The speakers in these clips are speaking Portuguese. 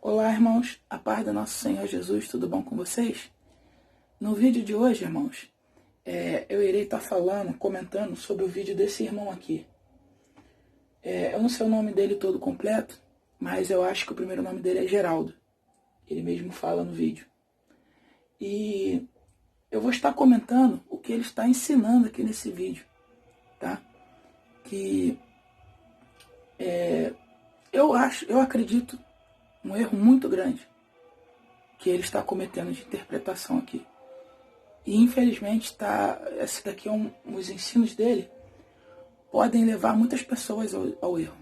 Olá, irmãos, a paz do nosso Senhor Jesus, tudo bom com vocês? No vídeo de hoje, irmãos, eu irei estar comentando sobre o vídeo desse irmão aqui. Eu não sei o nome dele todo completo, mas eu acho que o primeiro nome dele é Geraldo. Ele mesmo fala no vídeo. E eu vou estar comentando o que ele está ensinando aqui nesse vídeo, tá? Que eu acredito um erro muito grande que ele está cometendo de interpretação aqui. E infelizmente esse daqui os ensinos dele podem levar muitas pessoas ao erro.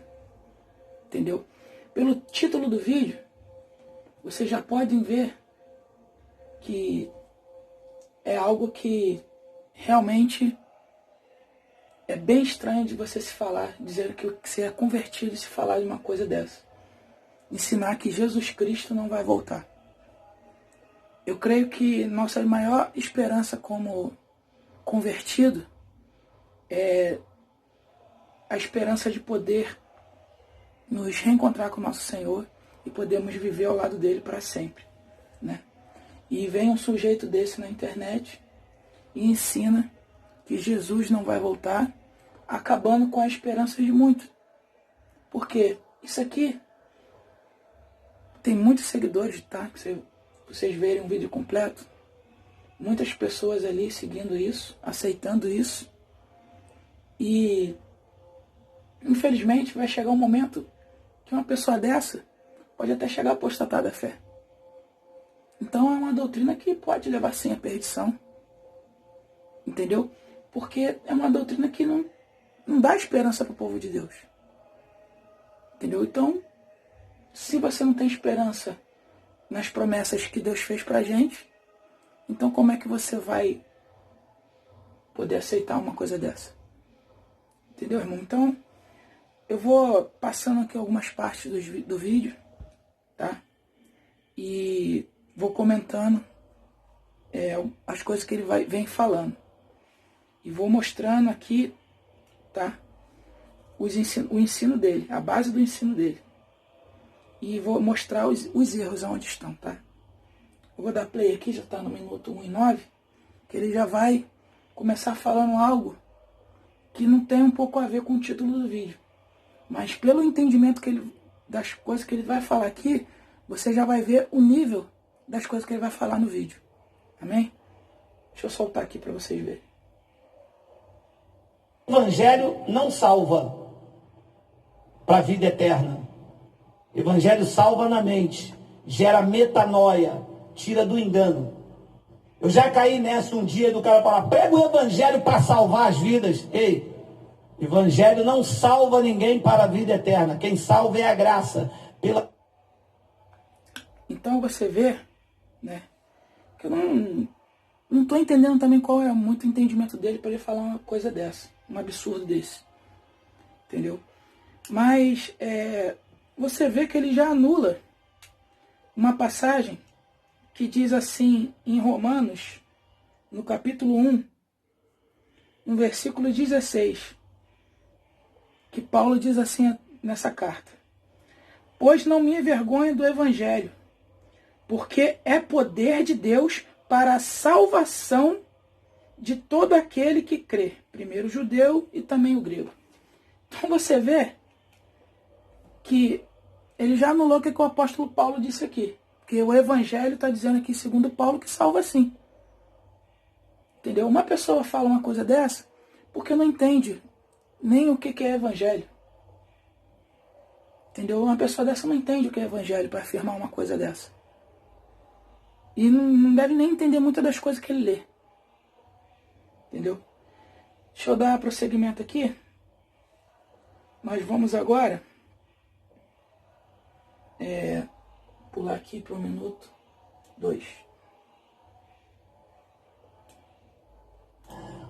Entendeu? Pelo título do vídeo, vocês já podem ver que é algo que realmente é bem estranho de você se falar, dizer que você é convertido e se falar de uma coisa dessa. Ensinar que Jesus Cristo não vai voltar. Eu creio que nossa maior esperança como convertido é a esperança de poder nos reencontrar com o nosso Senhor e podermos viver ao lado dele para sempre, né? E vem um sujeito desse na internet e ensina que Jesus não vai voltar, acabando com a esperança de muitos. Porque isso aqui tem muitos seguidores, tá? Se vocês verem um vídeo completo, muitas pessoas ali seguindo isso, aceitando isso. E infelizmente vai chegar um momento que uma pessoa dessa pode até chegar a apostatar da fé. Então é uma doutrina que pode levar sim à perdição. Entendeu? Porque é uma doutrina que não dá esperança para o povo de Deus. Entendeu? Então, se você não tem esperança nas promessas que Deus fez pra gente, então como é que você vai poder aceitar uma coisa dessa? Entendeu, irmão? Então, eu vou passando aqui algumas partes do vídeo, tá? E vou comentando as coisas que ele vem falando. E vou mostrando aqui, tá? O ensino dele, a base do ensino dele. E vou mostrar os erros aonde estão, tá? Eu vou dar play aqui, já está no minuto 1:09, que ele já vai começar falando algo que não tem um pouco a ver com o título do vídeo. Mas pelo entendimento das coisas que ele vai falar aqui, você já vai ver o nível das coisas que ele vai falar no vídeo. Amém? Deixa eu soltar aqui para vocês verem. O Evangelho não salva para a vida eterna. O Evangelho salva na mente, gera metanoia, tira do engano. Eu já caí nessa um dia do cara falar, prega o Evangelho para salvar as vidas. Ei, o Evangelho não salva ninguém para a vida eterna. Quem salva é a graça. Então você vê, né, que eu não estou entendendo também qual é muito o entendimento dele para ele falar uma coisa dessa, um absurdo desse. Entendeu? Mas você vê que ele já anula uma passagem que diz assim em Romanos, no capítulo 1, no versículo 16, que Paulo diz assim nessa carta: pois não me envergonho do Evangelho, porque é poder de Deus para a salvação de todo aquele que crê, primeiro o judeu e também o grego. Então você vê que ele já anulou o que o apóstolo Paulo disse aqui. Porque o Evangelho está dizendo aqui, segundo Paulo, que salva sim. Entendeu? Uma pessoa fala uma coisa dessa porque não entende nem o que é Evangelho. Entendeu? Uma pessoa dessa não entende o que é Evangelho para afirmar uma coisa dessa. E não deve nem entender muitas das coisas que ele lê. Entendeu? Deixa eu dar prosseguimento aqui. Nós vamos agora pular aqui para o minuto 2.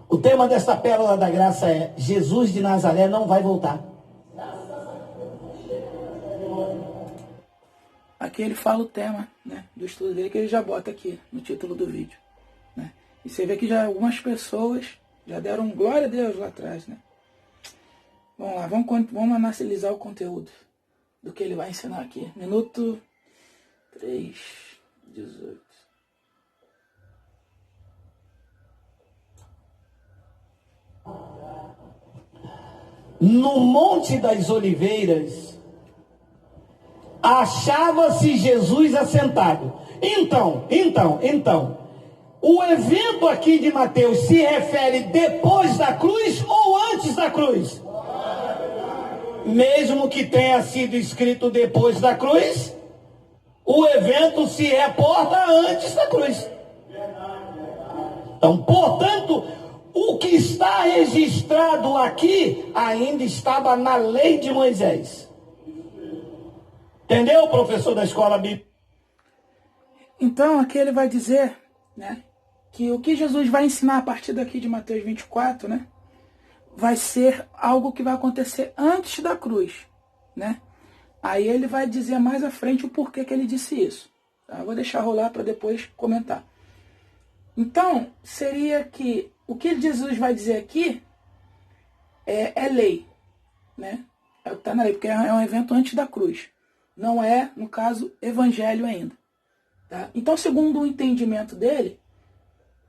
O tema desta pérola da graça é Jesus de Nazaré não vai voltar. Aqui ele fala o tema, né, do estudo dele, que ele já bota aqui no título do vídeo, né? E você vê que já algumas pessoas já deram glória a Deus lá atrás, né? Vamos lá, vamos analisar o conteúdo do que ele vai ensinar aqui. Minuto 3:18. No Monte das Oliveiras, achava-se Jesus assentado. Então, o evento aqui de Mateus se refere depois da cruz ou antes da cruz? Mesmo que tenha sido escrito depois da cruz, o evento se reporta antes da cruz. Então, portanto, o que está registrado aqui ainda estava na lei de Moisés. Entendeu, professor da escola bíblica? Então, aqui ele vai dizer, né, que o que Jesus vai ensinar a partir daqui de Mateus 24, né, vai ser algo que vai acontecer antes da cruz, né? Aí ele vai dizer mais à frente o porquê que ele disse isso. Tá? Eu vou deixar rolar para depois comentar. Então, seria que o que Jesus vai dizer aqui é lei, né? Está na lei, porque é um evento antes da cruz. Não é, no caso, evangelho ainda. Tá? Então, segundo o entendimento dele,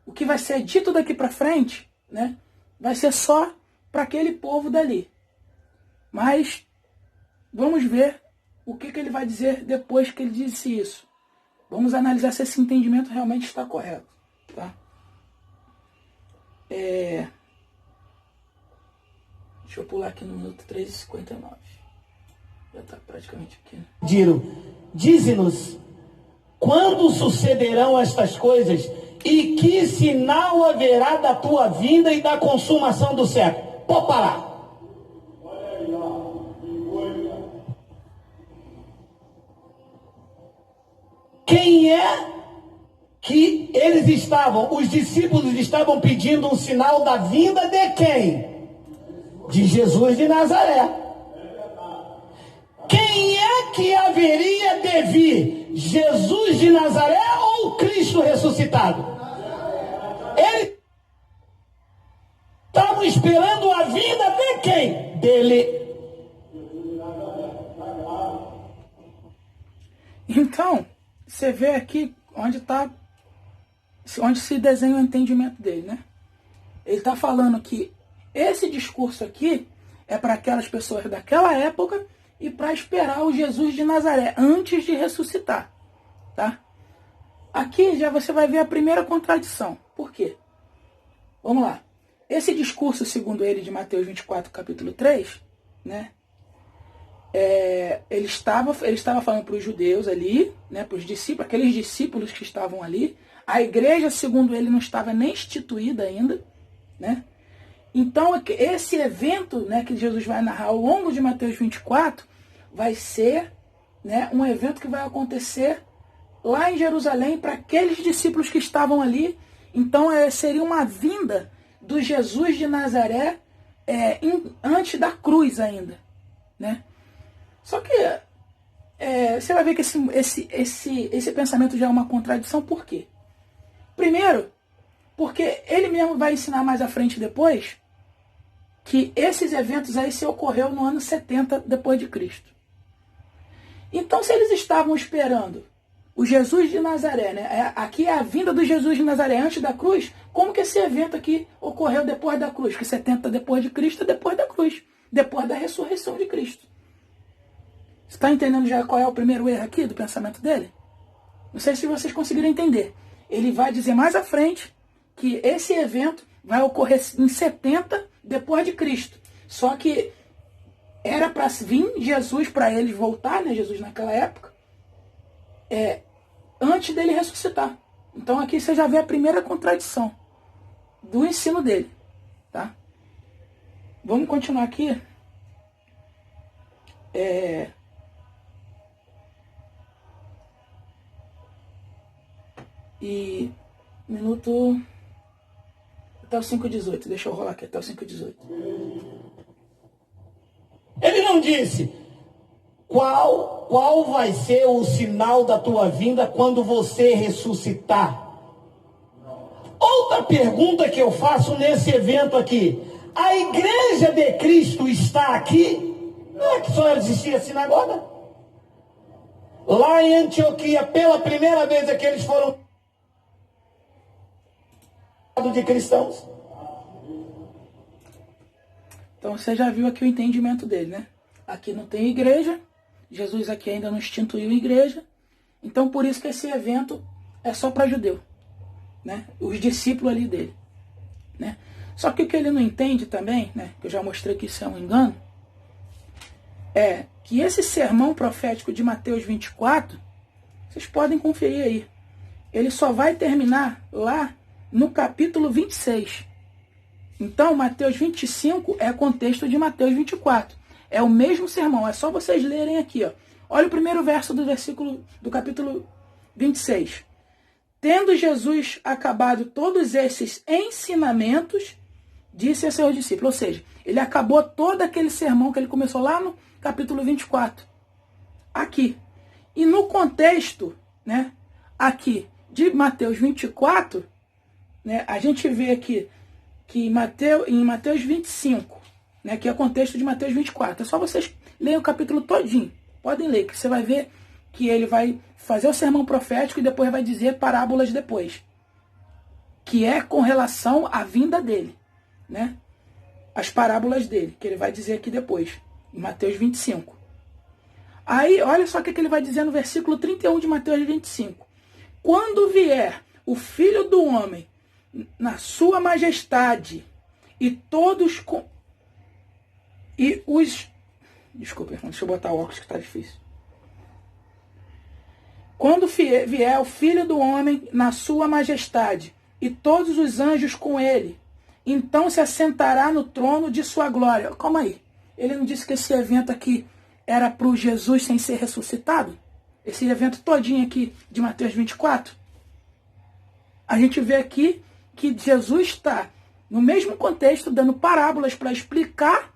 o que vai ser dito daqui para frente, né, vai ser só para aquele povo dali. Mas vamos ver o que ele vai dizer depois que ele disse isso. Vamos analisar se esse entendimento realmente está correto. Tá? Deixa eu pular aqui no minuto 3:59. Já está praticamente aqui. Né? Dize-nos, quando sucederão estas coisas e que sinal haverá da tua vinda e da consumação do século? Pode parar. Quem é que os discípulos estavam pedindo um sinal da vinda de quem? De Jesus de Nazaré. Quem é que haveria de vir? Jesus de Nazaré ou Cristo ressuscitado? Eles estavam esperando a vinda de quem? Dele. Então, você vê aqui onde se desenha o entendimento dele, né? Ele está falando que esse discurso aqui é para aquelas pessoas daquela época e para esperar o Jesus de Nazaré antes de ressuscitar, tá? Aqui já você vai ver a primeira contradição. Por quê? Vamos lá. Esse discurso, segundo ele, de Mateus 24, capítulo 3, né? Ele estava falando para os judeus ali, né, para os discípulos, aqueles discípulos que estavam ali. A igreja, segundo ele, não estava nem instituída ainda, né? Então, esse evento, né, que Jesus vai narrar ao longo de Mateus 24 vai ser, né, um evento que vai acontecer lá em Jerusalém para aqueles discípulos que estavam ali. Então, seria uma vinda do Jesus de Nazaré antes da cruz ainda, né? Só que você vai ver que esse pensamento já é uma contradição. Por quê? Primeiro, porque ele mesmo vai ensinar mais à frente depois que esses eventos aí se ocorreu no ano 70 depois de Cristo. Então, se eles estavam esperando o Jesus de Nazaré, né? Aqui é a vinda do Jesus de Nazaré antes da cruz, como que esse evento aqui ocorreu depois da cruz? Que 70 depois de Cristo é depois da cruz, depois da ressurreição de Cristo. Você está entendendo já qual é o primeiro erro aqui do pensamento dele? Não sei se vocês conseguiram entender. Ele vai dizer mais à frente que esse evento vai ocorrer em 70 depois de Cristo. Só que era para vir Jesus, para eles voltar, né, Jesus naquela época, antes dele ressuscitar. Então aqui você já vê a primeira contradição do ensino dele. Tá? Vamos continuar aqui. E minuto até o 5:18. Deixa eu rolar aqui até o 5:18. Ele não disse qual vai ser o sinal da tua vinda quando você ressuscitar. Outra pergunta que eu faço nesse evento aqui: a igreja de Cristo está aqui? Não é que só existia a sinagoga? Lá em Antioquia, pela primeira vez é que eles foram de cristãos. Então você já viu aqui o entendimento dele, né? Aqui não tem igreja, Jesus aqui ainda não instituiu igreja, então por isso que esse evento é só para judeu, né? Os discípulos ali dele, né? Só que o que ele não entende também, né? Que eu já mostrei que isso é um engano, é que esse sermão profético de Mateus 24, vocês podem conferir aí, ele só vai terminar lá no capítulo 26. Então, Mateus 25 é contexto de Mateus 24. É o mesmo sermão, é só vocês lerem aqui. Ó. Olha o primeiro verso do capítulo 26. Tendo Jesus acabado todos esses ensinamentos, disse a seus discípulos. Ou seja, ele acabou todo aquele sermão que ele começou lá no capítulo 24. Aqui. E no contexto, né, aqui de Mateus 24, né, a gente vê aqui que em Mateus 25, né, que é o contexto de Mateus 24. É só vocês lerem o capítulo todinho. Podem ler, que você vai ver que ele vai fazer o sermão profético e depois vai dizer parábolas depois. Que é com relação à vinda dele. Né? As parábolas dele, que ele vai dizer aqui depois, em Mateus 25. Aí, olha só o que ele vai dizer no versículo 31 de Mateus 25. Quando vier o Filho do Homem na sua majestade e todos com... E os... Desculpa, irmão, deixa eu botar o óculos que está difícil. Quando vier o Filho do Homem na sua majestade e todos os anjos com ele, então se assentará no trono de sua glória. Calma aí. Ele não disse que esse evento aqui era para o Jesus sem ser ressuscitado? Esse evento todinho aqui de Mateus 24? A gente vê aqui que Jesus está, no mesmo contexto, dando parábolas para explicar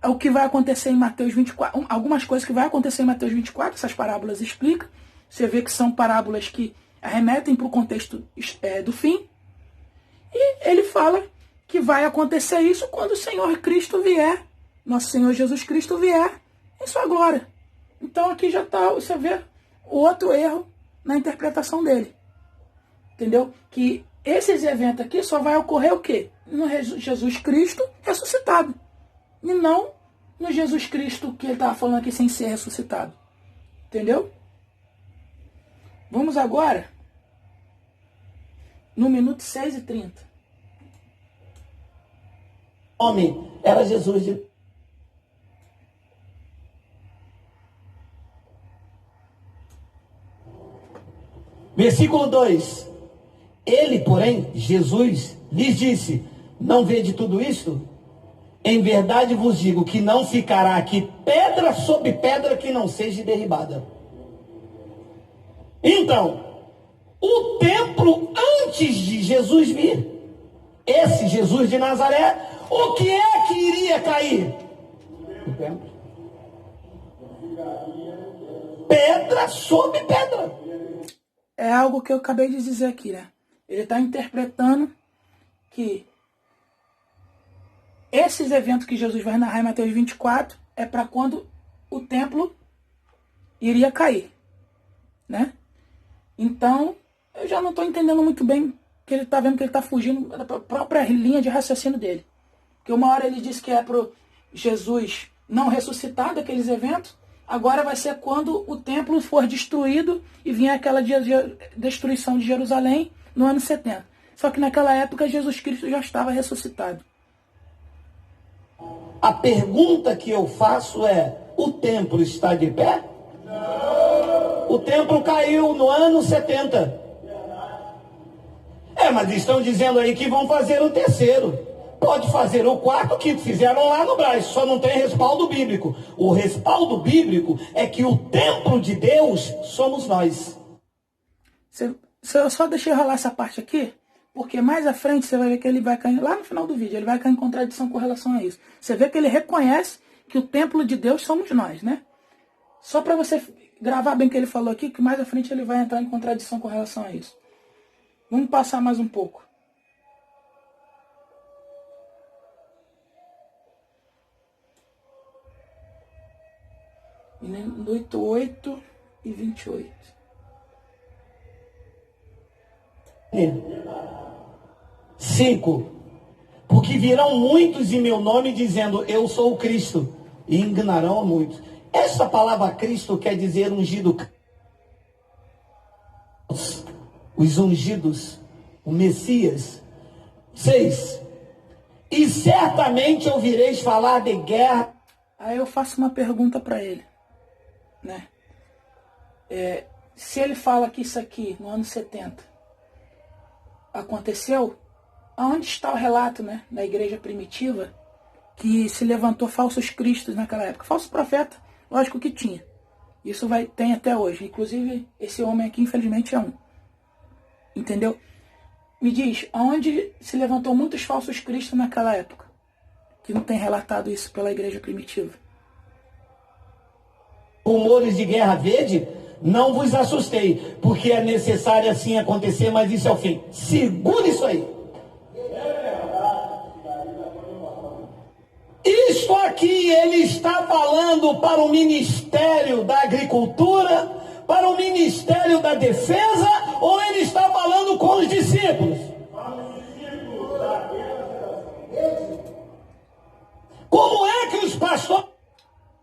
o que vai acontecer em Mateus 24. Algumas coisas que vai acontecer em Mateus 24, essas parábolas explicam. Você vê que são parábolas que remetem para o contexto do fim. E ele fala que vai acontecer isso quando o Senhor Cristo vier, nosso Senhor Jesus Cristo vier em sua glória. Então aqui já está, você vê, o outro erro na interpretação dele. Entendeu? Que esses eventos aqui só vai ocorrer o quê? No Jesus Cristo ressuscitado. E não no Jesus Cristo que ele estava falando aqui sem ser ressuscitado. Entendeu? Vamos agora no minuto 6:30. O nome era Jesus de... Versículo 2. Ele, porém, Jesus, lhes disse: não vede tudo isto? Em verdade vos digo que não ficará aqui pedra sobre pedra que não seja derribada. Então, o templo antes de Jesus vir, esse Jesus de Nazaré, o que é que iria cair? O templo. Pedra sobre pedra. É algo que eu acabei de dizer aqui, né? Ele está interpretando que esses eventos que Jesus vai narrar em Mateus 24 é para quando o templo iria cair, né? Então, eu já não estou entendendo muito bem, que ele está vendo que ele está fugindo da própria linha de raciocínio dele. Porque uma hora ele disse que é para Jesus não ressuscitar daqueles eventos, agora vai ser quando o templo for destruído e vier aquela destruição de Jerusalém no ano 70. Só que naquela época Jesus Cristo já estava ressuscitado. A pergunta que eu faço é: o templo está de pé? Não. O templo caiu no ano 70. Mas estão dizendo aí que vão fazer o terceiro. Pode fazer o quarto, que fizeram lá no Brás, só não tem respaldo bíblico. O respaldo bíblico é que o templo de Deus somos nós. Eu só deixei rolar essa parte aqui, porque mais à frente você vai ver que ele vai cair, lá no final do vídeo, ele vai cair em contradição com relação a isso. Você vê que ele reconhece que o templo de Deus somos nós, né? Só para você gravar bem o que ele falou aqui, que mais à frente ele vai entrar em contradição com relação a isso. Vamos passar mais um pouco. Minuto 8 e 28. 5. Porque virão muitos em meu nome dizendo, eu sou o Cristo, e enganarão a muitos. Essa palavra Cristo quer dizer ungido. Os ungidos, o Messias. 6. E certamente ouvireis falar de guerra. Aí eu faço uma pergunta para ele, né? Se ele fala que isso aqui, no ano 70, aconteceu, aonde está o relato, né, da igreja primitiva, que se levantou falsos cristos naquela época? Falso profeta, lógico que tinha. Isso tem até hoje. Inclusive, esse homem aqui, infelizmente, é um. Entendeu? Me diz, aonde se levantou muitos falsos cristos naquela época? Que não tem relatado isso pela igreja primitiva. Rumores de guerra verde, não vos assustei, porque é necessário assim acontecer, mas isso é o fim. Segura isso aí. Isto aqui ele está falando para o Ministério da Agricultura, para o Ministério da Defesa, ou ele está falando com os discípulos? Como é que os pastores...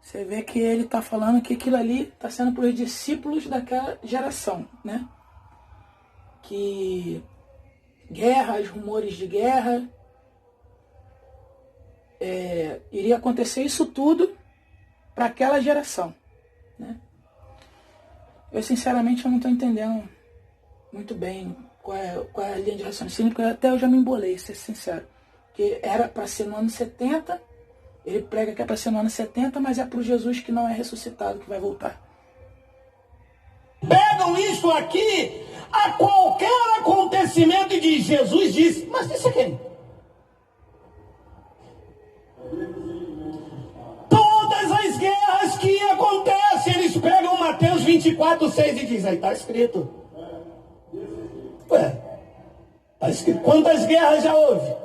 Você vê que ele está falando que aquilo ali está sendo para os discípulos daquela geração, né? Que guerras, rumores de guerra, iria acontecer isso tudo para aquela geração, né? Eu sinceramente não estou entendendo muito bem qual é a linha de raciocínio, porque até eu já me embolei, ser sincero. Porque era para ser no ano 70, ele prega que é para ser no ano 70, mas é para o Jesus que não é ressuscitado que vai voltar. Pegam isso aqui a qualquer acontecimento e diz, Jesus disse, mas isso aqui. Todas as guerras que acontecem, eles pegam Mateus 24, 6 e dizem, aí está escrito. Ué, está escrito. Quantas guerras já houve?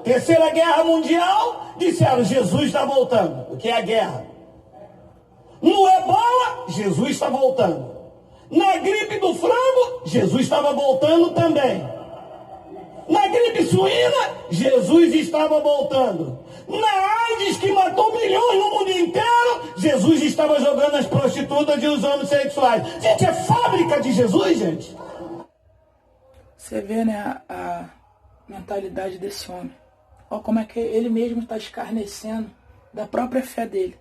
Terceira Guerra Mundial, disseram, Jesus está voltando. O que é a guerra? No Ebola, Jesus está voltando. Na gripe do frango, Jesus estava voltando também. Na gripe suína, Jesus estava voltando. Na AIDS, que matou milhões no mundo inteiro, Jesus estava jogando as prostitutas e os homossexuais. Gente, é fábrica de Jesus, gente. Você vê, né, a mentalidade desse homem. Olha como é que ele mesmo está escarnecendo da própria fé dele.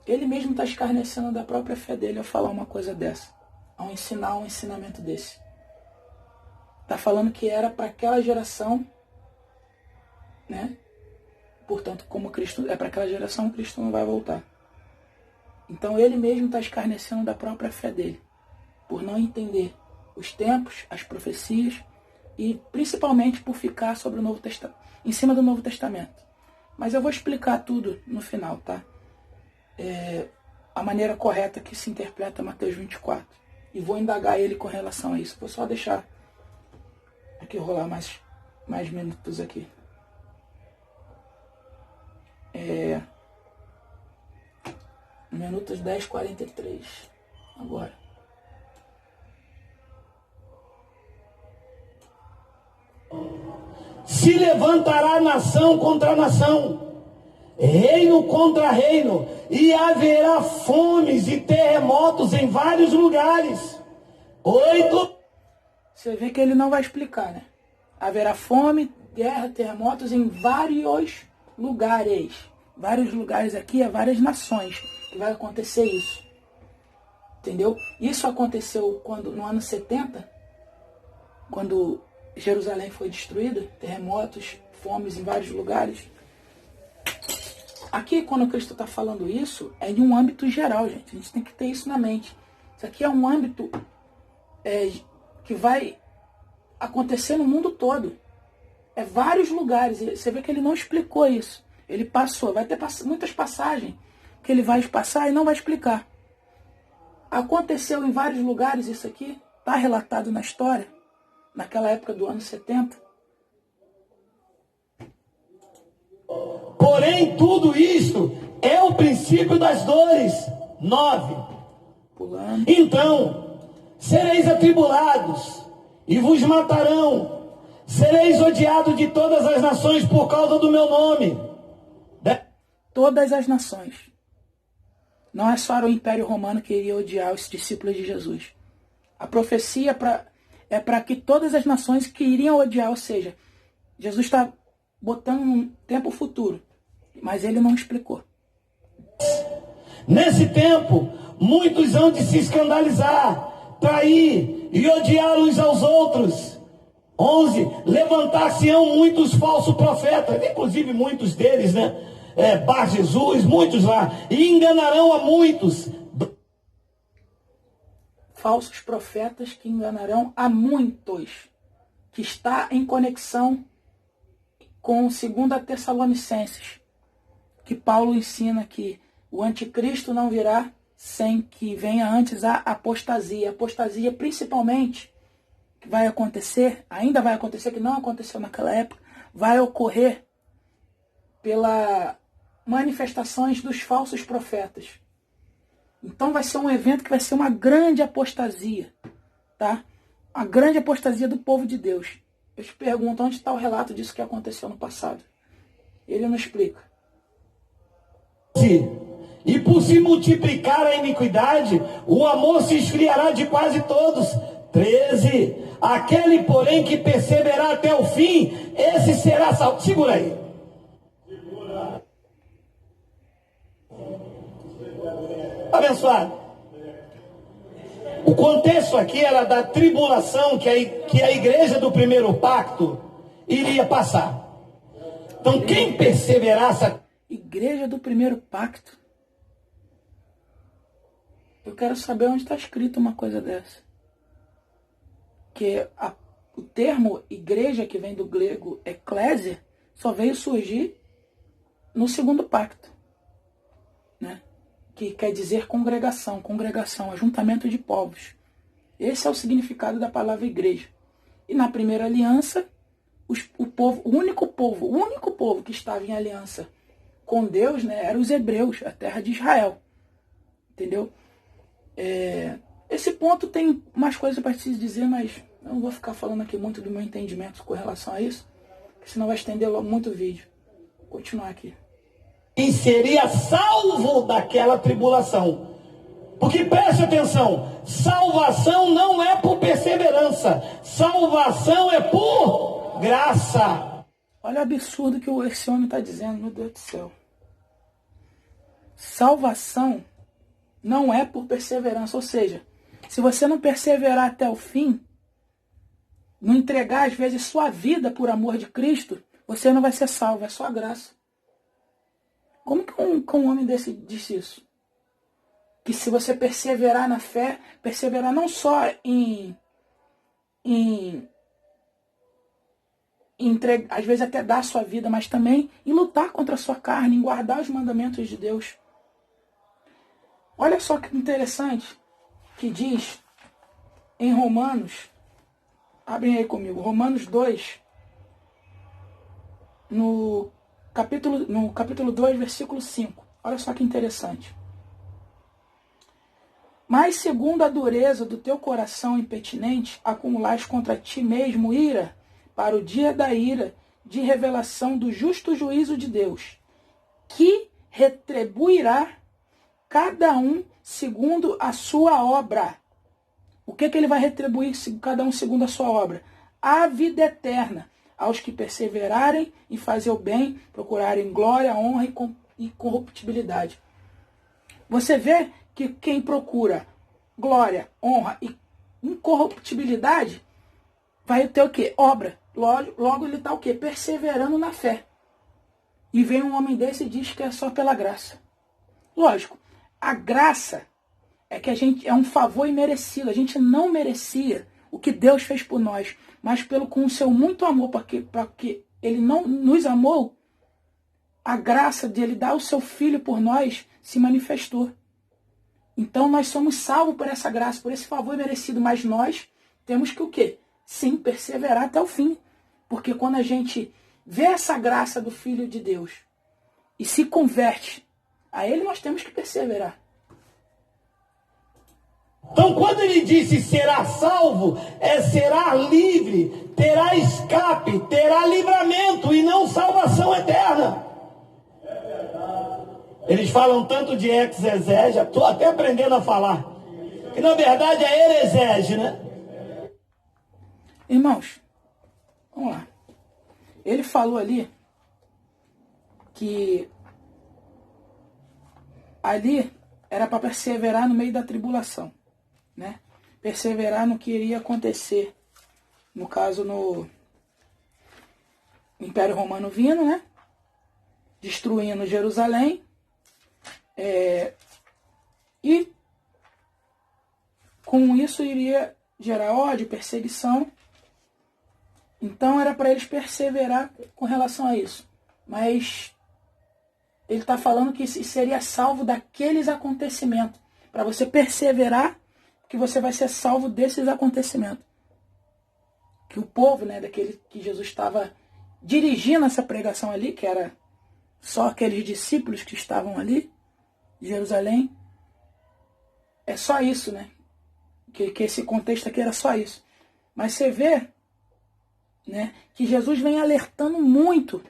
Ele mesmo está escarnecendo da própria fé dele ao falar uma coisa dessa. Ao ensinar um ensinamento desse. Está falando que era para aquela geração, né? Portanto, como Cristo é para aquela geração, Cristo não vai voltar. Então ele mesmo está escarnecendo da própria fé dele. Por não entender os tempos, as profecias, e principalmente por ficar sobre o Novo Testamento, em cima do Novo Testamento. Mas eu vou explicar tudo no final, tá? A maneira correta que se interpreta Mateus 24. E vou indagar ele com relação a isso. Vou só deixar aqui rolar mais minutos aqui. Minutos 10:43 agora. Se levantará nação contra nação, reino contra reino, e haverá fomes e terremotos em vários lugares. 8. Você vê que ele não vai explicar, né? Haverá fome, guerra, terremotos em vários lugares. Vários lugares aqui, várias nações que vai acontecer isso. Entendeu? Isso aconteceu no ano 70, quando Jerusalém foi destruída, terremotos, fomes em vários lugares. Aqui, quando Cristo está falando isso, é em um âmbito geral, gente. A gente tem que ter isso na mente. Isso aqui é um âmbito que vai acontecer no mundo todo. É vários lugares. Você vê que ele não explicou isso. Ele passou. Vai ter muitas passagens que ele vai passar e não vai explicar. Aconteceu em vários lugares isso aqui. Está relatado na história. Naquela época do ano 70. Porém, tudo isto é o princípio das dores. 9. Pulando. Então, sereis atribulados e vos matarão. Sereis odiados de todas as nações por causa do meu nome. Todas as nações. Não é só o Império Romano que iria odiar os discípulos de Jesus. A profecia é para que todas as nações que iriam odiar, ou seja, Jesus está botando um tempo futuro, mas ele não explicou. Nesse tempo, muitos hão de se escandalizar, trair e odiar uns aos outros. 11. Levantar-se-ão muitos falsos profetas, inclusive muitos deles, né? Bar Jesus, muitos lá, e enganarão a muitos. Falsos profetas que enganarão a muitos, que está em conexão com 2 Tessalonicenses, que Paulo ensina que o anticristo não virá sem que venha antes a apostasia. A apostasia, principalmente, que vai acontecer, ainda vai acontecer, que não aconteceu naquela época, vai ocorrer pela manifestações dos falsos profetas. Então vai ser um evento que vai ser uma grande apostasia, tá? A grande apostasia do povo de Deus. Eu te pergunto, onde está o relato disso que aconteceu no passado? Ele não explica. E por se multiplicar a iniquidade, o amor se esfriará de quase todos. 13. Aquele, porém, que perseverar até o fim, esse será salvo. Segura aí. Abençoado. O contexto aqui era da tribulação que a igreja do primeiro pacto iria passar. Então quem perseverasse... Igreja do primeiro pacto? Eu quero saber onde está escrito uma coisa dessa. Que o termo igreja, que vem do grego eclésia, só veio surgir no segundo pacto, né? Que quer dizer congregação, ajuntamento de povos. Esse é o significado da palavra igreja. E na primeira aliança, o único povo que estava em aliança com Deus, né, eram os hebreus, a terra de Israel. Entendeu? Esse ponto tem mais coisas para te dizer, mas eu não vou ficar falando aqui muito do meu entendimento com relação a isso, porque senão vai estender muito o vídeo. Vou continuar aqui. E seria salvo daquela tribulação. Porque preste atenção, salvação não é por perseverança, salvação é por graça. Olha o absurdo que esse homem está dizendo, meu Deus do céu. Salvação não é por perseverança, ou seja, se você não perseverar até o fim, não entregar às vezes sua vida por amor de Cristo, você não vai ser salvo, é só graça. Como que um homem desse disse isso? Que se você perseverar na fé, perseverar não só em às vezes até dar a sua vida, mas também em lutar contra a sua carne, em guardar os mandamentos de Deus. Olha só que interessante que diz em Romanos, abrem aí comigo, Romanos 2, no capítulo 2, versículo 5. Olha só que interessante. Mas segundo a dureza do teu coração impetinente, acumulais contra ti mesmo ira, para o dia da ira, de revelação do justo juízo de Deus, que retribuirá cada um segundo a sua obra. O que ele vai retribuir cada um segundo a sua obra? A vida eterna, aos que perseverarem em fazer o bem, procurarem glória, honra e corruptibilidade. Você vê que quem procura glória, honra e incorruptibilidade vai ter o quê? Obra. Logo ele está o quê? Perseverando na fé. E vem um homem desse e diz que é só pela graça. Lógico, a graça é que a gente é um favor imerecido. A gente não merecia o que Deus fez por nós, mas com o seu muito amor, porque ele não nos amou, a graça de ele dar o seu filho por nós se manifestou. Então nós somos salvos por essa graça, por esse favor merecido, mas nós temos que o quê? Sim, perseverar até o fim. Porque quando a gente vê essa graça do Filho de Deus e se converte, A ele nós temos que perseverar. Então, quando ele disse será salvo, será livre, terá escape, terá livramento e não salvação eterna. Eles falam tanto de exegese, estou até aprendendo a falar, que na verdade é heresiege, né? Irmãos, vamos lá. Ele falou ali que ali era para perseverar no meio da tribulação, né? Perseverar no que iria acontecer, no caso no Império Romano vindo, né? Destruindo Jerusalém, e com isso iria gerar ódio, perseguição. Então era para eles perseverar com relação a isso. Mas ele está falando que seria salvo daqueles acontecimentos. Para você perseverar, que você vai ser salvo desses acontecimentos. Que o povo, né, daquele que Jesus estava dirigindo essa pregação ali, que era só aqueles discípulos que estavam ali, de Jerusalém, é só isso, né? Que esse contexto aqui era só isso. Mas você vê, né, que Jesus vem alertando muito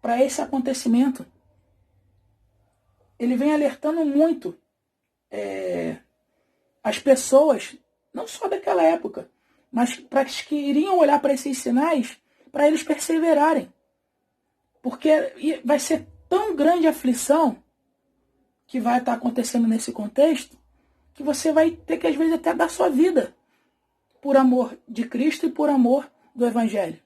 para esse acontecimento. Ele vem alertando muito as pessoas, não só daquela época, mas para as que iriam olhar para esses sinais, para eles perseverarem. Porque vai ser tão grande a aflição que vai estar acontecendo nesse contexto, que você vai ter que, às vezes, até dar sua vida por amor de Cristo e por amor do Evangelho.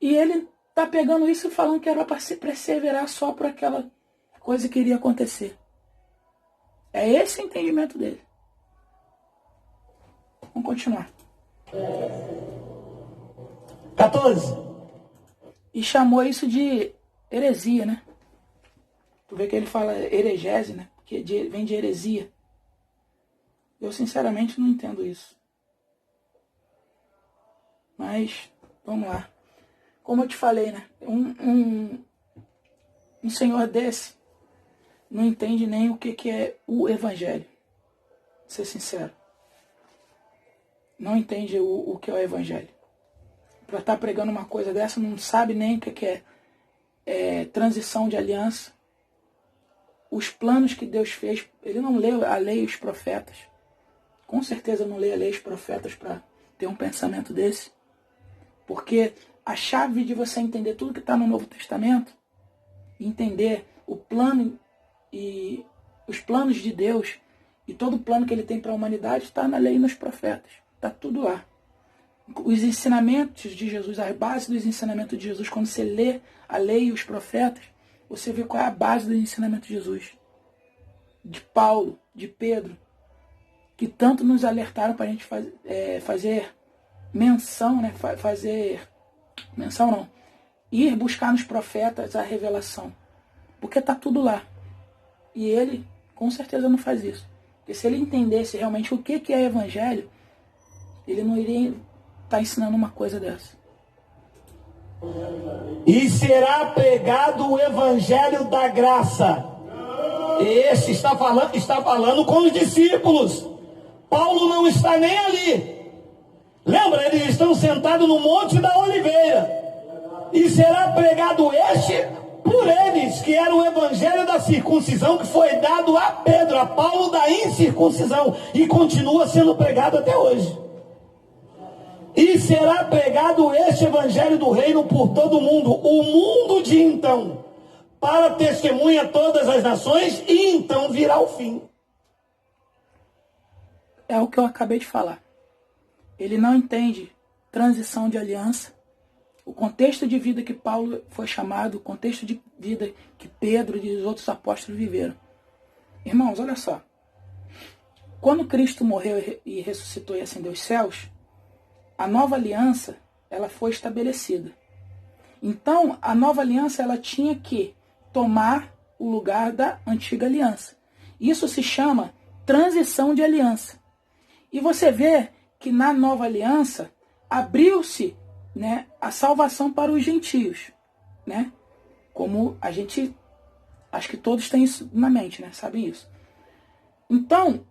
E ele está pegando isso e falando que era para se perseverar só por aquela coisa que iria acontecer. É esse o entendimento dele. Vamos continuar. 14. E chamou isso de heresia, né? Tu vê que ele fala heregese, né? Que vem de heresia. Eu, sinceramente, não entendo isso. Mas, vamos lá. Como eu te falei, né? Um senhor desse não entende nem o que é o Evangelho. Vou ser sincero. Não entende o que é o Evangelho. Para estar pregando uma coisa dessa, não sabe nem o que é transição de aliança. Os planos que Deus fez, ele não leu a lei e os profetas. Com certeza não lê a lei e os profetas para ter um pensamento desse. Porque a chave de você entender tudo que está no Novo Testamento, entender o plano e os planos de Deus e todo o plano que ele tem para a humanidade está na lei e nos profetas. Está tudo lá. Os ensinamentos de Jesus, a base dos ensinamentos de Jesus, quando você lê a lei e os profetas, você vê qual é a base do ensinamento de Jesus. De Paulo, de Pedro, que tanto nos alertaram para a gente fazer menção, né? Menção não. Ir buscar nos profetas a revelação. Porque está tudo lá. E ele, com certeza, não faz isso. Porque se ele entendesse realmente o que é evangelho, ele não iria estar ensinando uma coisa dessa. E será pregado o evangelho da graça. Esse está falando com os discípulos. Paulo não está nem ali. Lembra, eles estão sentados no Monte da Oliveira. E será pregado por eles, que era o evangelho da circuncisão, que foi dado a Pedro, a Paulo da incircuncisão, e continua sendo pregado até hoje. E será pregado este evangelho do reino por todo o mundo de então, para testemunha todas as nações, e então virá o fim. É o que eu acabei de falar. Ele não entende transição de aliança, o contexto de vida que Paulo foi chamado, o contexto de vida que Pedro e os outros apóstolos viveram. Irmãos, olha só. Quando Cristo morreu e ressuscitou e ascendeu aos céus, a nova aliança, ela foi estabelecida. Então, a nova aliança, ela tinha que tomar o lugar da antiga aliança. Isso se chama transição de aliança. E você vê que na nova aliança, abriu-se, né, a salvação para os gentios, né? Como a gente Acho que todos têm isso na mente, né? Sabem isso. Então,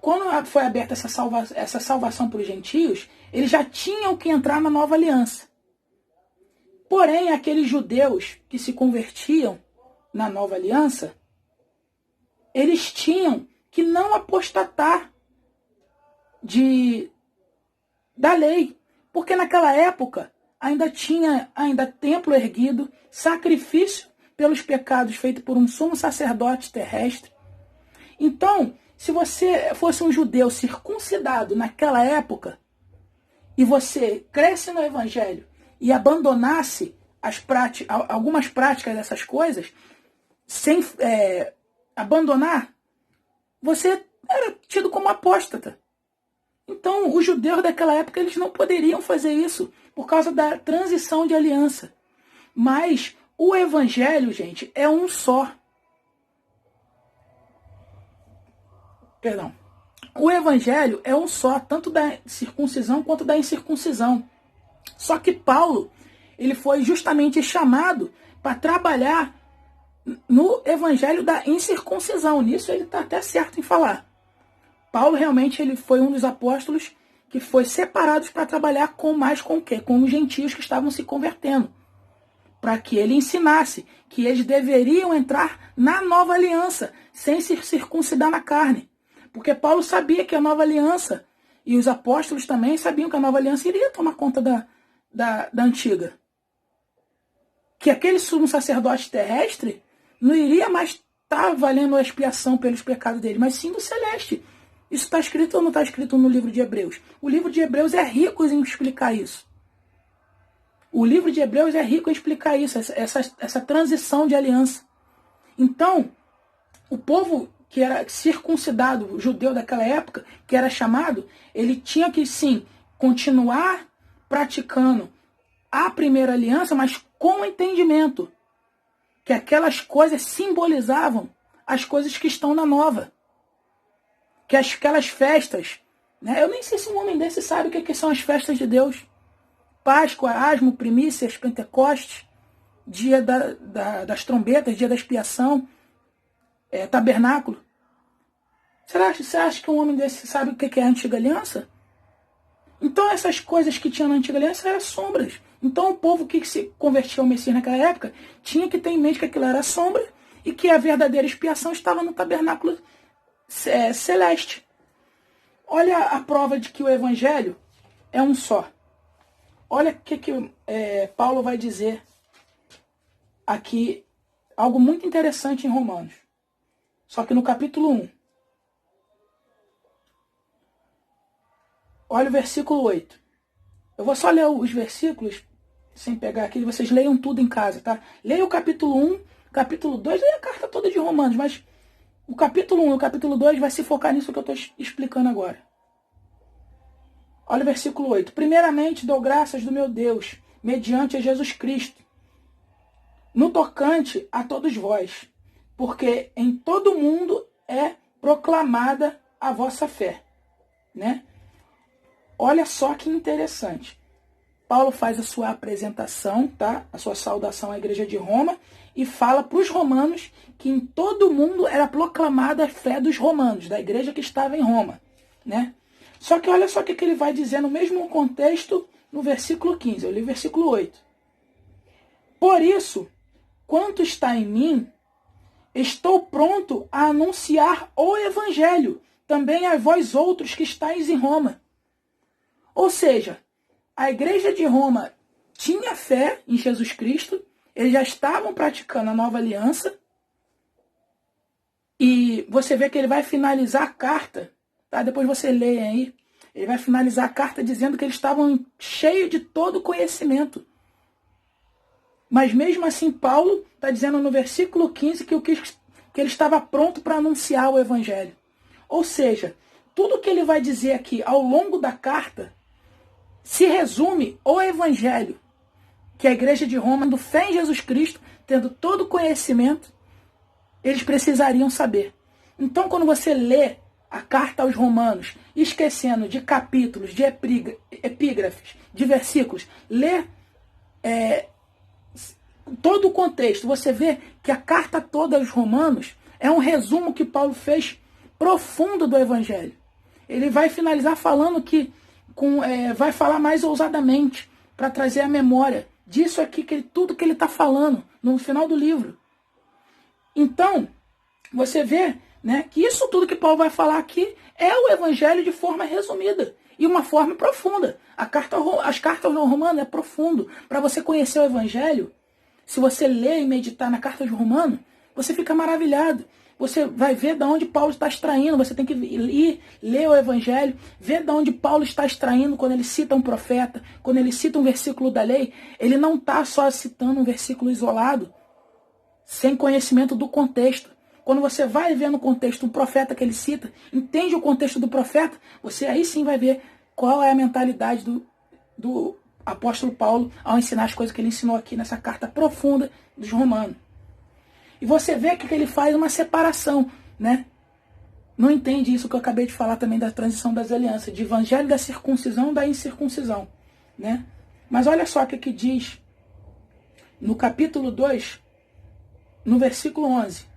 quando foi aberta essa salvação para os gentios, eles já tinham que entrar na nova aliança. Porém, aqueles judeus que se convertiam na nova aliança, eles tinham que não apostatar da lei. Porque naquela época ainda tinha templo erguido, sacrifício pelos pecados feito por um sumo sacerdote terrestre. Então, se você fosse um judeu circuncidado naquela época, e você cresce no evangelho e abandonasse algumas práticas dessas coisas, sem abandonar, você era tido como apóstata. Então, os judeus daquela época eles não poderiam fazer isso por causa da transição de aliança. Mas o evangelho, gente, é um só. Perdão. O evangelho é um só, tanto da circuncisão quanto da incircuncisão. Só que Paulo, ele foi justamente chamado para trabalhar no evangelho da incircuncisão. Nisso ele está até certo em falar. Paulo realmente ele foi um dos apóstolos que foi separado para trabalhar com o quê? Com os gentios que estavam se convertendo. Para que ele ensinasse que eles deveriam entrar na nova aliança, sem se circuncidar na carne. Porque Paulo sabia que a nova aliança, e os apóstolos também sabiam que a nova aliança iria tomar conta da antiga. Que aquele sumo sacerdote terrestre não iria mais estar valendo a expiação pelos pecados dele, mas sim do celeste. Isso está escrito ou não está escrito no livro de Hebreus? O livro de Hebreus é rico em explicar isso. O livro de Hebreus é rico em explicar isso, essa transição de aliança. Então, o povo que era circuncidado, o judeu daquela época, que era chamado, ele tinha que, sim, continuar praticando a primeira aliança, mas com o entendimento que aquelas coisas simbolizavam as coisas que estão na nova. Que aquelas festas, né? Eu nem sei se um homem desse sabe o que são as festas de Deus. Páscoa, Asmo, Primícias, Pentecostes, dia das trombetas, dia da expiação, tabernáculo. Você acha que um homem desse sabe o que é a antiga aliança? Então essas coisas que tinham na antiga aliança eram sombras. Então o povo que se convertia ao Messias naquela época tinha que ter em mente que aquilo era sombra e que a verdadeira expiação estava no tabernáculo celeste. Olha a prova de que o evangelho é um só. Olha o que Paulo vai dizer aqui, algo muito interessante em Romanos. Só que no capítulo 1. Olha o versículo 8. Eu vou só ler os versículos, sem pegar aqui, vocês leiam tudo em casa, tá? Leia o capítulo 1, capítulo 2, leia a carta toda de Romanos, mas o capítulo 1 e o capítulo 2 vai se focar nisso que eu estou explicando agora. Olha o versículo 8. Primeiramente, dou graças do meu Deus, mediante a Jesus Cristo, no tocante a todos vós, porque em todo mundo é proclamada a vossa fé. Né? Olha só que interessante. Paulo faz a sua apresentação, tá? A sua saudação à igreja de Roma, e fala para os romanos que em todo mundo era proclamada a fé dos romanos, da igreja que estava em Roma. Né? Só que olha só o que ele vai dizer no mesmo contexto no versículo 15. Eu li o versículo 8. Por isso, quanto está em mim, estou pronto a anunciar o evangelho também a vós outros que estáis em Roma. Ou seja, a igreja de Roma tinha fé em Jesus Cristo, eles já estavam praticando a nova aliança, e você vê que ele vai finalizar a carta, tá? Depois você lê aí, ele vai finalizar a carta dizendo que eles estavam cheios de todo conhecimento. Mas mesmo assim, Paulo está dizendo no versículo 15 que ele estava pronto para anunciar o evangelho. Ou seja, tudo que ele vai dizer aqui ao longo da carta se resume ao evangelho, que a igreja de Roma, tendo fé em Jesus Cristo, tendo todo o conhecimento, eles precisariam saber. Então, quando você lê a carta aos romanos, esquecendo de capítulos, de epígrafes, de versículos, lê todo o contexto, você vê que a carta toda aos Romanos é um resumo que Paulo fez profundo do Evangelho. Ele vai finalizar falando que vai falar mais ousadamente para trazer a memória disso aqui, tudo que ele está falando no final do livro. Então, você vê, né, que isso tudo que Paulo vai falar aqui é o Evangelho de forma resumida e uma forma profunda. As cartas aos Romanos é profundo. Para você conhecer o Evangelho, se você ler e meditar na carta aos Romanos, você fica maravilhado. Você vai ver de onde Paulo está extraindo. Você tem que ir ler o Evangelho, ver de onde Paulo está extraindo quando ele cita um profeta, quando ele cita um versículo da lei. Ele não está só citando um versículo isolado, sem conhecimento do contexto. Quando você vai ver no contexto o profeta que ele cita, entende o contexto do profeta, você aí sim vai ver qual é a mentalidade do apóstolo Paulo ao ensinar as coisas que ele ensinou aqui nessa carta profunda dos Romanos. E você vê que ele faz uma separação, né? Não entende isso que eu acabei de falar também da transição das alianças, de evangelho da circuncisão e da incircuncisão, né? Mas olha só o que diz no capítulo 2, no versículo 11.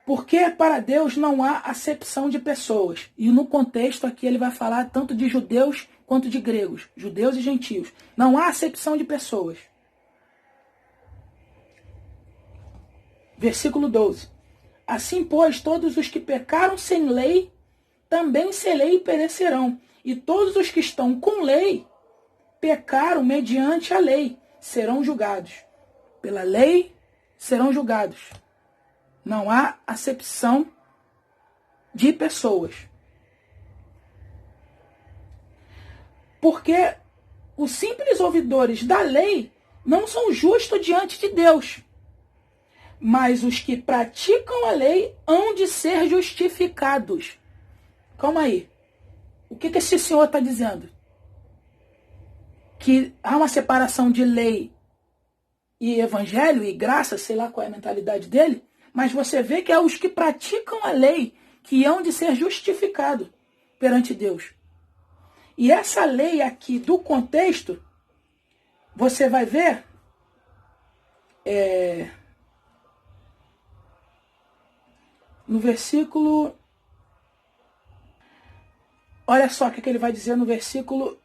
Porque para Deus não há acepção de pessoas. E no contexto aqui ele vai falar tanto de judeus quanto de gregos, judeus e gentios. Não há acepção de pessoas. Versículo 12. Assim, pois, todos os que pecaram sem lei, também sem lei perecerão. E todos os que estão com lei, pecaram mediante a lei, serão julgados. Pela lei, serão julgados. Não há acepção de pessoas. Porque os simples ouvidores da lei não são justos diante de Deus. Mas os que praticam a lei hão de ser justificados. Calma aí. O que esse senhor está dizendo? Que há uma separação de lei e evangelho e graça, sei lá qual é a mentalidade dele, mas você vê que é os que praticam a lei que hão de ser justificados perante Deus. E essa lei aqui do contexto, você vai ver, no versículo, olha só o que ele vai dizer no versículo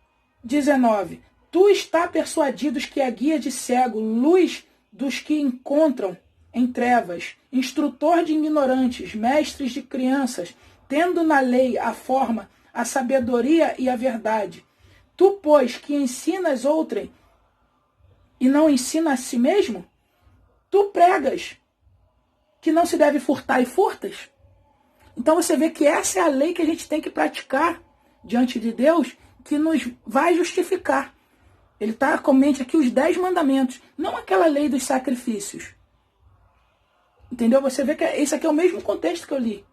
19. Tu está persuadidos que a guia de cego, luz dos que encontram em trevas, instrutor de ignorantes, mestres de crianças, tendo na lei a forma, a sabedoria e a verdade. Tu, pois, que ensinas outrem e não ensina a si mesmo, tu pregas que não se deve furtar e furtas. Então você vê que essa é a lei que a gente tem que praticar diante de Deus, que nos vai justificar. Ele está comente aqui os 10 mandamentos, não aquela lei dos sacrifícios. Entendeu? Você vê que esse aqui é o mesmo contexto que eu li.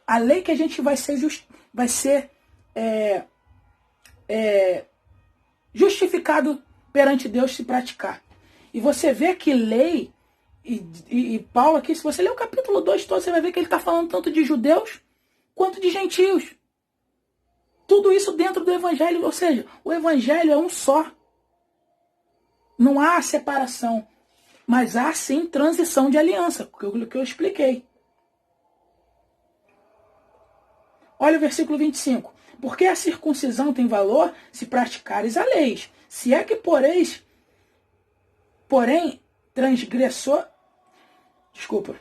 A lei que a gente vai ser justificado perante Deus se praticar. E você vê que lei, e Paulo aqui, se você ler o capítulo 2 todo, você vai ver que ele está falando tanto de judeus quanto de gentios. Tudo isso dentro do evangelho, ou seja, o evangelho é um só. Não há separação. Mas há sim transição de aliança, que eu expliquei. Olha o versículo 25. Porque a circuncisão tem valor se praticares a lei. Se é que porém, transgressor... Desculpa.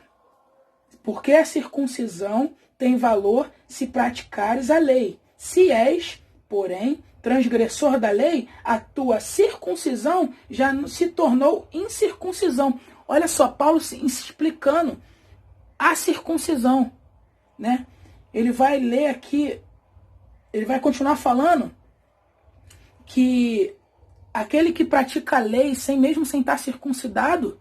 Porque a circuncisão tem valor se praticares a lei. Se és, porém, transgressor da lei, a tua circuncisão já se tornou incircuncisão. Olha só, Paulo explicando a circuncisão, né? Ele vai ler aqui, ele vai continuar falando que aquele que pratica a lei mesmo sem estar circuncidado,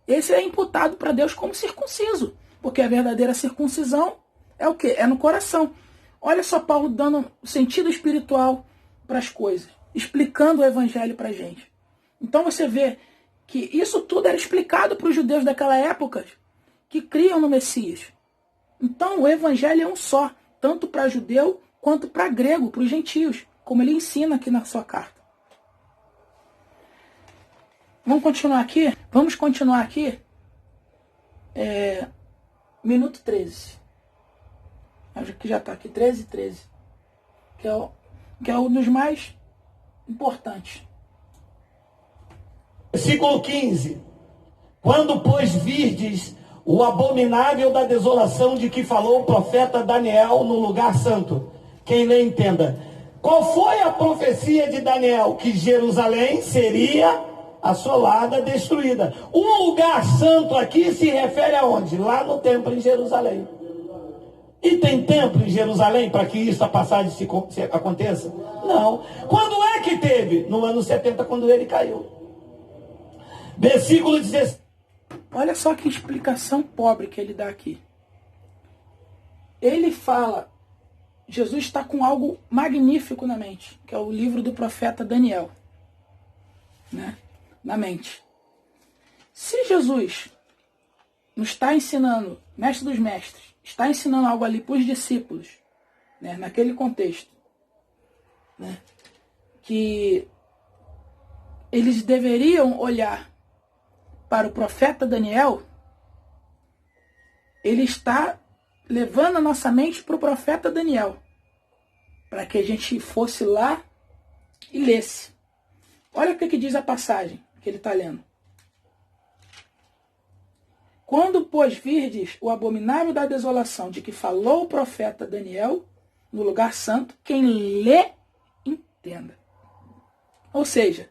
esse é imputado para Deus como circunciso, porque a verdadeira circuncisão é o quê? É no coração. Olha só Paulo dando sentido espiritual para as coisas, explicando o evangelho para a gente. Então você vê que isso tudo era explicado para os judeus daquela época que criam no Messias. Então o evangelho é um só, tanto para judeu quanto para grego, para os gentios, como ele ensina aqui na sua carta. Vamos continuar aqui? Vamos continuar aqui. Minuto 13. Acho que já está aqui, 13. Que é um dos mais importantes. Versículo 15. Quando, pois, virdes o abominável da desolação de que falou o profeta Daniel no lugar santo. Quem lê entenda. Qual foi a profecia de Daniel? Que Jerusalém seria assolada, destruída. O lugar santo aqui se refere aonde? Lá no templo em Jerusalém. E tem templo em Jerusalém para que essa passagem se aconteça? Não. Quando é que teve? No ano 70, quando ele caiu. Versículo 16. Olha só que explicação pobre que ele dá aqui. Ele fala, Jesus está com algo magnífico na mente, que é o livro do profeta Daniel, né? Na mente. Se Jesus nos está ensinando, mestre dos mestres, está ensinando algo ali para os discípulos, né? Naquele contexto, né? Que eles deveriam olhar para o profeta Daniel, ele está levando a nossa mente para o profeta Daniel, para que a gente fosse lá e lesse. Olha o que diz a passagem que ele está lendo. Quando, pois, virdes o abominável da desolação de que falou o profeta Daniel no lugar santo, quem lê, entenda. Ou seja,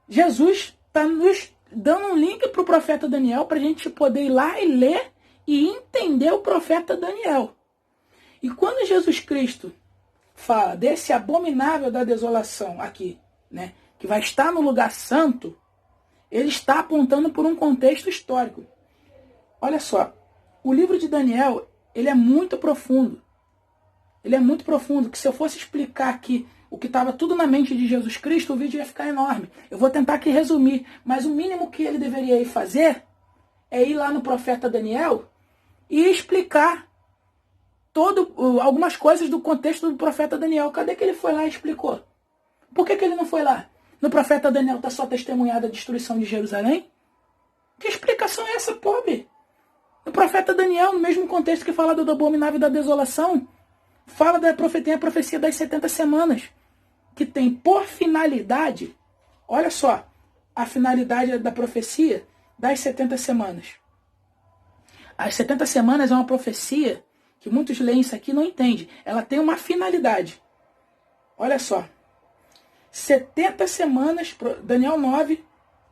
Jesus está nos dando um link para o profeta Daniel para a gente poder ir lá e ler e entender o profeta Daniel. E quando Jesus Cristo fala desse abominável da desolação aqui, né, que vai estar no lugar santo, ele está apontando por um contexto histórico. Olha só, o livro de Daniel, ele é muito profundo. Ele é muito profundo, que se eu fosse explicar aqui o que estava tudo na mente de Jesus Cristo, o vídeo ia ficar enorme. Eu vou tentar aqui resumir, mas o mínimo que ele deveria ir fazer é ir lá no profeta Daniel e explicar algumas coisas do contexto do profeta Daniel. Cadê que ele foi lá e explicou? Por que ele não foi lá? No profeta Daniel está só testemunhada a destruição de Jerusalém? Que explicação é essa, pobre? No profeta Daniel, no mesmo contexto que fala do abominável da desolação, tem a profecia das 70 semanas, que tem por finalidade, olha só, a finalidade da profecia das 70 semanas. As 70 semanas é uma profecia que muitos leem isso aqui e não entendem. Ela tem uma finalidade. Olha só. 70 semanas, Daniel 9,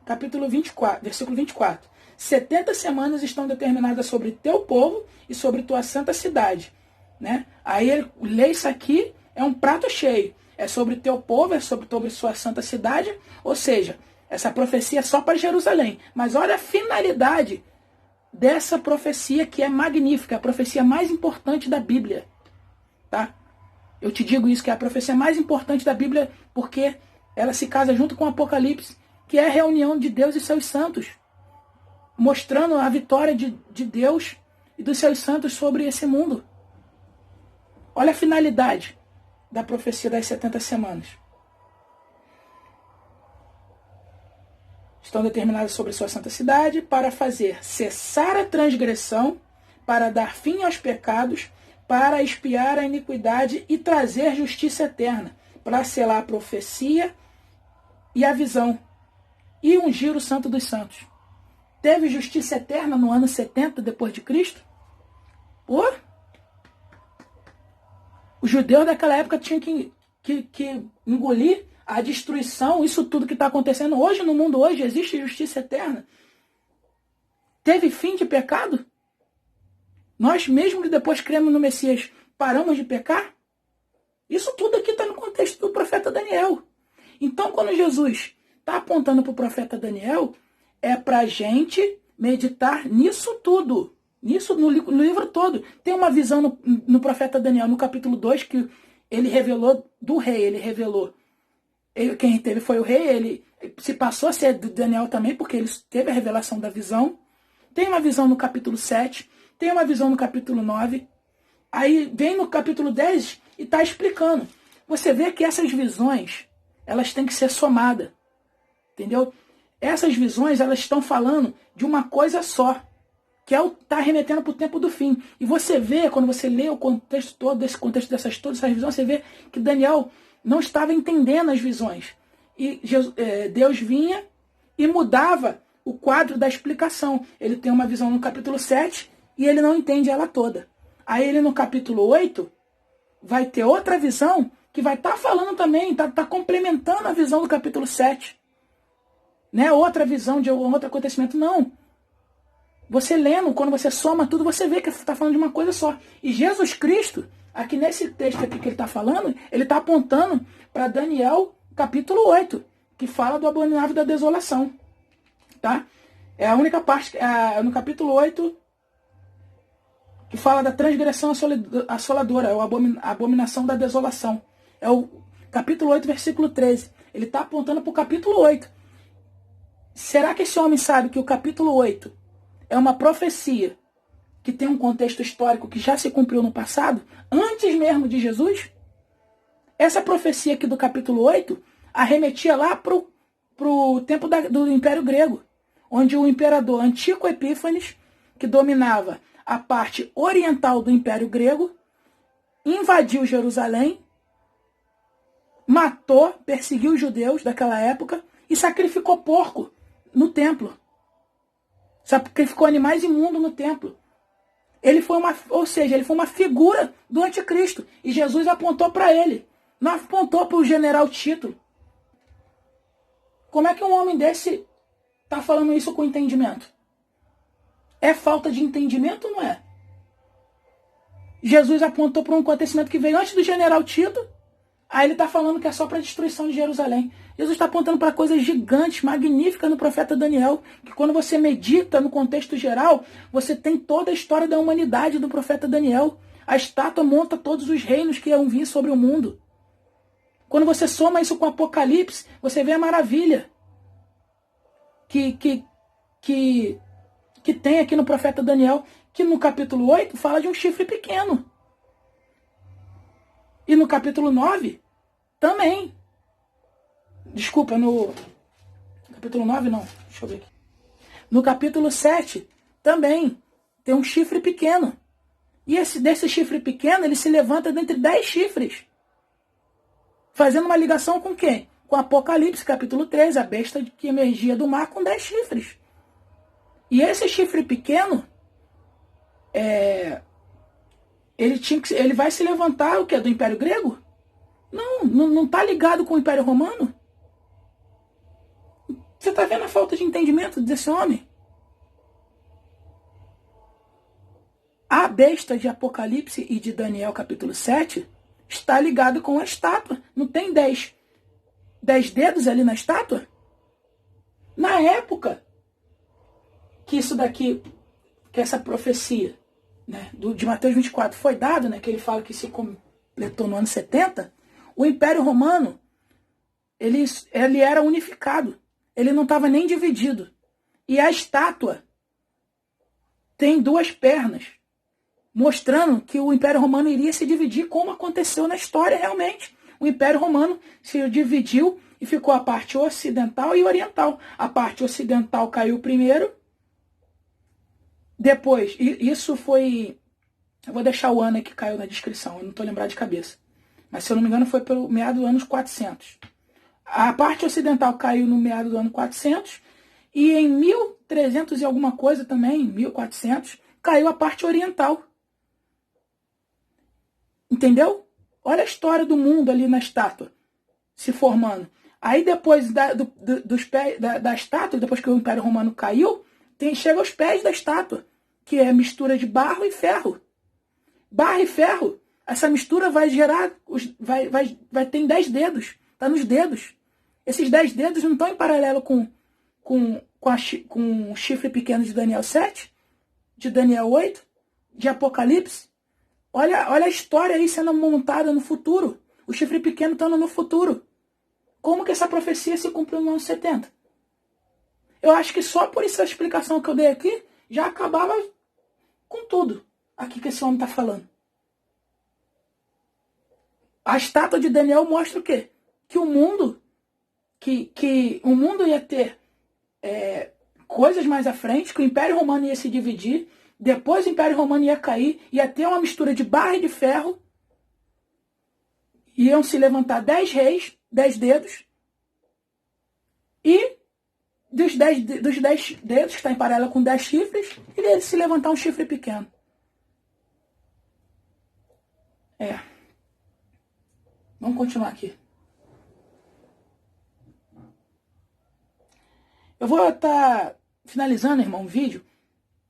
capítulo 24, versículo 24. 70 semanas estão determinadas sobre teu povo e sobre tua santa cidade. Né? Aí ele lê isso aqui, é um prato cheio. É sobre teu povo, é sobre sua santa cidade. Ou seja, essa profecia é só para Jerusalém. Mas olha a finalidade dessa profecia que é magnífica, a profecia mais importante da Bíblia. Tá? Eu te digo isso, que é a profecia mais importante da Bíblia, porque ela se casa junto com o Apocalipse, que é a reunião de Deus e seus santos, mostrando a vitória de Deus e dos seus santos sobre esse mundo. Olha a finalidade da profecia das 70 semanas. Estão determinadas sobre sua santa cidade para fazer cessar a transgressão, para dar fim aos pecados, para expiar a iniquidade e trazer justiça eterna, para selar a profecia e a visão, e ungir o santo dos santos. Teve justiça eterna no ano 70 depois de Cristo? Os judeus daquela época tinham que engolir a destruição, isso tudo que está acontecendo hoje no mundo hoje, existe justiça eterna. Teve fim de pecado? Nós, mesmo que depois cremos no Messias, paramos de pecar? Isso tudo aqui está no contexto do profeta Daniel. Então, quando Jesus está apontando para o profeta Daniel, é para a gente meditar nisso tudo. Nisso, no livro todo. Tem uma visão no profeta Daniel, no capítulo 2, que ele revelou do rei, ele revelou. Quem teve foi o rei, ele se passou a ser do Daniel também, porque ele teve a revelação da visão. Tem uma visão no capítulo 7, tem uma visão no capítulo 9. Aí vem no capítulo 10 e está explicando. Você vê que essas visões, elas têm que ser somadas. Entendeu? essas visões, elas estão falando de uma coisa só, que está remetendo para o tempo do fim. E você vê, quando você lê o contexto todo, desse contexto todas essas visões, você vê que Daniel não estava entendendo as visões. E Deus vinha e mudava o quadro da explicação. Ele tem uma visão no capítulo 7 e ele não entende ela toda. Aí ele no capítulo 8 vai ter outra visão que vai estar falando também, está complementando a visão do capítulo 7. Né? Outra visão de algum outro acontecimento. Não. Você lendo, quando você soma tudo, você vê que está falando de uma coisa só. E Jesus Cristo, aqui nesse texto aqui que ele está falando, ele está apontando para Daniel capítulo 8, que fala do abominável da desolação. Tá? É a única parte, no capítulo 8, que fala da transgressão assoladora, é a abominação da desolação. É o capítulo 8, versículo 13. Ele está apontando para o capítulo 8. Será que esse homem sabe que o capítulo 8 é uma profecia que tem um contexto histórico que já se cumpriu no passado, antes mesmo de Jesus? Essa profecia aqui do capítulo 8 arremetia lá para o tempo do Império Grego, onde o imperador Antíoco Epífanes, que dominava a parte oriental do Império Grego, invadiu Jerusalém, matou, perseguiu os judeus daquela época e sacrificou porco no templo. Sacrificou animais imundos no templo. Ele foi uma figura do anticristo. E Jesus apontou para ele. Não apontou para o general Tito. Como é que um homem desse está falando isso com entendimento? É falta de entendimento ou não é? Jesus apontou para um acontecimento que veio antes do general Tito. Aí ele está falando que é só para a destruição de Jerusalém. Jesus está apontando para coisas gigantes, magníficas no profeta Daniel, que quando você medita no contexto geral, você tem toda a história da humanidade do profeta Daniel. A estátua monta todos os reinos que iam vir sobre o mundo. Quando você soma isso com Apocalipse, você vê a maravilha que tem aqui no profeta Daniel, que no capítulo 8 fala de um chifre pequeno. E no capítulo 9, também. Desculpa, no capítulo 9 não, deixa eu ver aqui. No capítulo 7, também, tem um chifre pequeno. E desse chifre pequeno, ele se levanta dentre 10 chifres. Fazendo uma ligação com quem? Com Apocalipse, capítulo 13, a besta que emergia do mar com 10 chifres. E esse chifre pequeno, ele vai se levantar, o quê? Do Império Grego? Não está ligado com o Império Romano? Você está vendo a falta de entendimento desse homem? A besta de Apocalipse e de Daniel capítulo 7 está ligado com a estátua. Não tem 10 dedos ali na estátua? Na época que isso daqui, que essa profecia, né, de Mateus 24 foi dado, né, que ele fala que se completou no ano 70, o Império Romano, ele era unificado. Ele não estava nem dividido. E a estátua tem 2 pernas, mostrando que o Império Romano iria se dividir, como aconteceu na história realmente. O Império Romano se dividiu e ficou a parte ocidental e oriental. A parte ocidental caiu primeiro. Depois, isso foi... Eu vou deixar o ano aí que caiu na descrição, eu não estou lembrado de cabeça. Mas, se eu não me engano, foi pelo meado do ano 400. A parte ocidental caiu no meado do ano 400. E em 1300 e alguma coisa também, 1400, caiu a parte oriental. Entendeu? Olha a história do mundo ali na estátua se formando. Aí depois dos pés da estátua, depois que o Império Romano caiu, chega aos pés da estátua, que é mistura de barro e ferro. Barro e ferro, essa mistura vai gerar, vai ter 10 dedos, está nos dedos. Esses 10 dedos não estão em paralelo com o chifre pequeno de Daniel 7, de Daniel 8, de Apocalipse. Olha a história aí sendo montada no futuro. O chifre pequeno estando no futuro. Como que essa profecia se cumpriu no ano 70? Eu acho que só por essa explicação que eu dei aqui, já acabava com tudo aqui que esse homem está falando. A estátua de Daniel mostra o quê? Que o mundo, que o mundo ia ter coisas mais à frente, que o Império Romano ia se dividir, depois o Império Romano ia cair, ia ter uma mistura de barra e de ferro, iam se levantar 10 reis, 10 dedos, e dos 10 dedos, que está em paralelo com 10 chifres, ele ia se levantar um chifre pequeno. Vamos continuar aqui. Eu vou estar finalizando, irmão, o vídeo.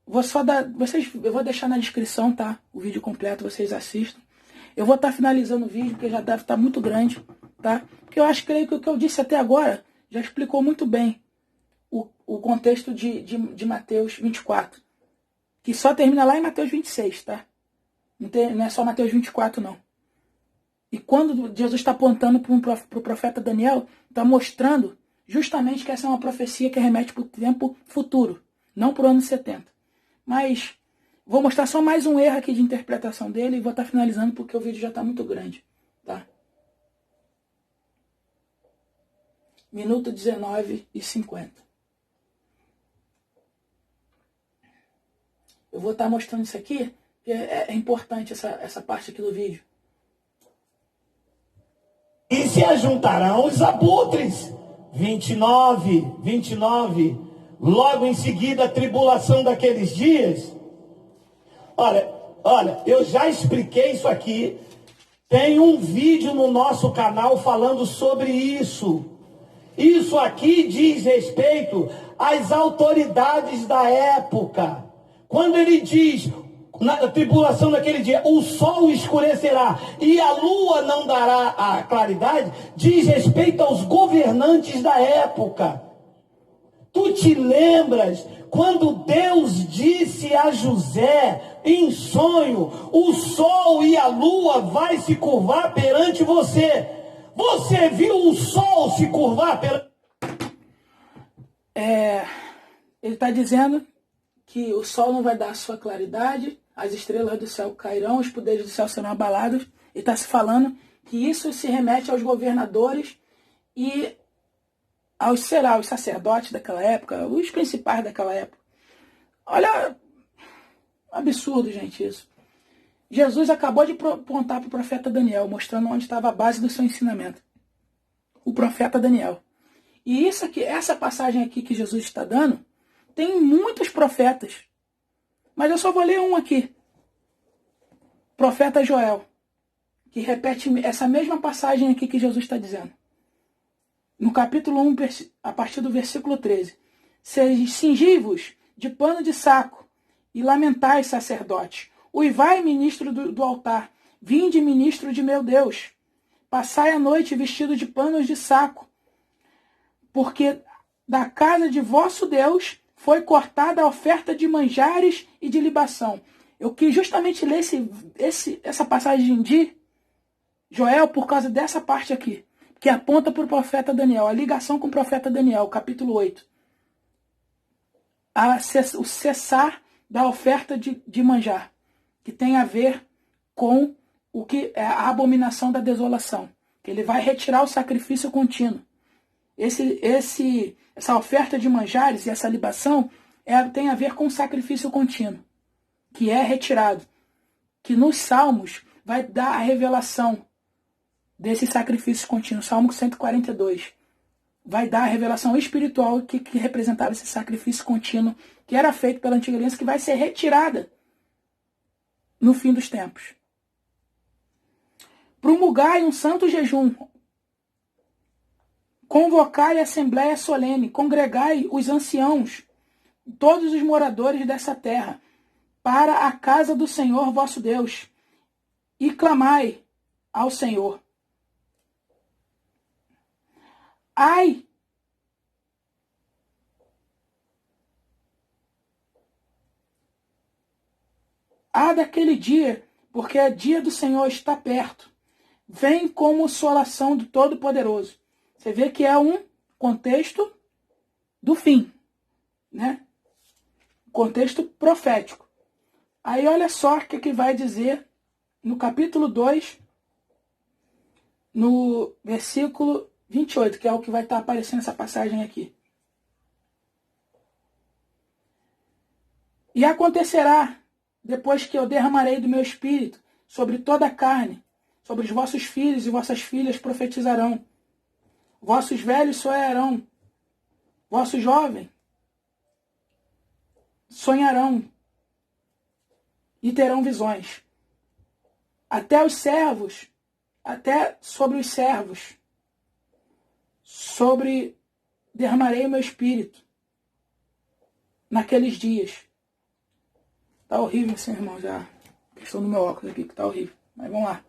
Eu vou deixar na descrição, tá? O vídeo completo, vocês assistam. Eu vou estar finalizando o vídeo, porque já deve estar muito grande, tá? Porque eu acho que o que eu disse até agora já explicou muito bem o contexto de Mateus 24. Que só termina lá em Mateus 26, tá? Não é só Mateus 24, não. E quando Jesus está apontando para o profeta Daniel, está mostrando justamente que essa é uma profecia que remete para o tempo futuro, não para o ano 70. Mas vou mostrar só mais um erro aqui de interpretação dele e vou estar finalizando porque o vídeo já está muito grande. Tá? Minuto 19:50. Eu vou estar mostrando isso aqui, porque é importante essa parte aqui do vídeo. E se ajuntarão os abutres. 29. Logo em seguida a tribulação daqueles dias. Olha, eu já expliquei isso aqui. Tem um vídeo no nosso canal falando sobre isso. Isso aqui diz respeito às autoridades da época. Quando ele diz, na tribulação daquele dia, o sol escurecerá e a lua não dará a claridade, diz respeito aos governantes da época. Tu te lembras quando Deus disse a José, em sonho, o sol e a lua vai se curvar perante você. Você viu o sol se curvar perante... Ele está dizendo que o sol não vai dar a sua claridade, as estrelas do céu cairão, os poderes do céu serão abalados. Ele está se falando que isso se remete aos governadores e aos sacerdotes daquela época, os principais daquela época. Olha, absurdo, gente, isso. Jesus acabou de apontar para o profeta Daniel, mostrando onde estava a base do seu ensinamento. O profeta Daniel. E isso aqui, essa passagem aqui que Jesus está dando, tem muitos profetas. Mas eu só vou ler um aqui. Profeta Joel, que repete essa mesma passagem aqui que Jesus está dizendo. No capítulo 1, a partir do versículo 13. Cingi-vos de pano de saco e lamentai, sacerdotes. Uivai, ministro do altar. Vinde, ministro de meu Deus. Passai a noite vestido de panos de saco. Porque da casa de vosso Deus foi cortada a oferta de manjares e de libação. Eu quis justamente ler essa passagem de Joel por causa dessa parte aqui, que aponta para o profeta Daniel, a ligação com o profeta Daniel, capítulo 8. O cessar da oferta de manjar, que tem a ver com o que é a abominação da desolação, que ele vai retirar o sacrifício contínuo. Essa oferta de manjares e essa libação tem a ver com o sacrifício contínuo, que é retirado. Que nos Salmos vai dar a revelação desse sacrifício contínuo. Salmo 142. Vai dar a revelação espiritual que representava esse sacrifício contínuo que era feito pela antiga aliança, que vai ser retirada no fim dos tempos. Promulgai um santo jejum. Convocai a assembléia solene, congregai os anciãos, todos os moradores dessa terra, para a casa do Senhor vosso Deus, e clamai ao Senhor. Ai! Há daquele dia, porque o dia do Senhor está perto. Vem como consolação do Todo-Poderoso. Você vê que é um contexto do fim, né? Contexto profético. Aí olha só o que vai dizer no capítulo 2, no versículo 28, que é o que vai estar aparecendo essa passagem aqui. E acontecerá, depois que eu derramarei do meu espírito sobre toda a carne, sobre os vossos filhos e vossas filhas profetizarão, vossos velhos sonharão, vossos jovens sonharão e terão visões. Até os servos, até sobre os servos, derramarei o meu espírito naqueles dias. Tá horrível esse irmão já. Questão do meu óculos aqui que tá horrível. Mas vamos lá.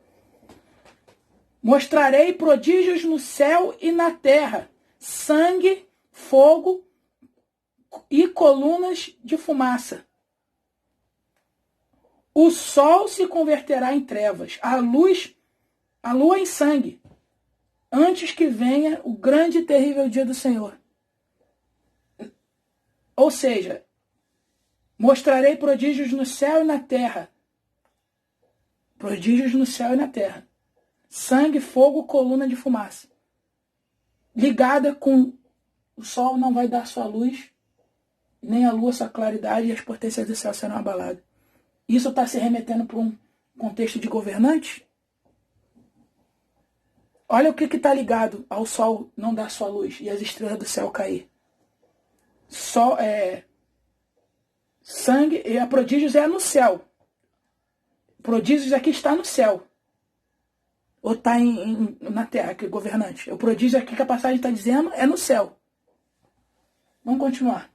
Mostrarei prodígios no céu e na terra, sangue, fogo e colunas de fumaça. O sol se converterá em trevas, a lua em sangue, antes que venha o grande e terrível dia do Senhor. Ou seja, mostrarei prodígios no céu e na terra. Prodígios no céu e na terra. Sangue, fogo, coluna de fumaça. Ligada com o sol não vai dar sua luz, nem a lua sua claridade, e as potências do céu serão abaladas. Isso está se remetendo para um contexto de governante? Olha o que está ligado ao sol não dar sua luz e as estrelas do céu cair. Sangue e a prodígios é no céu. Prodígios aqui está no céu. Ou está na terra, que é governante. O prodígio aqui que a passagem está dizendo é no céu. Vamos continuar.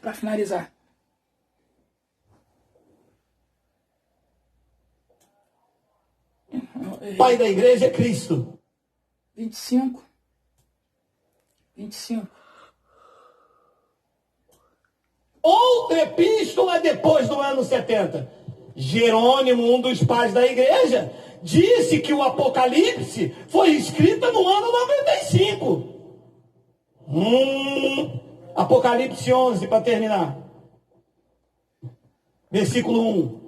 Para finalizar. Pai da igreja é Cristo. 25. Outra epístola depois do ano 70. Jerônimo, um dos pais da igreja, disse que o Apocalipse foi escrito no ano 95. Apocalipse 11, para terminar. Versículo 1.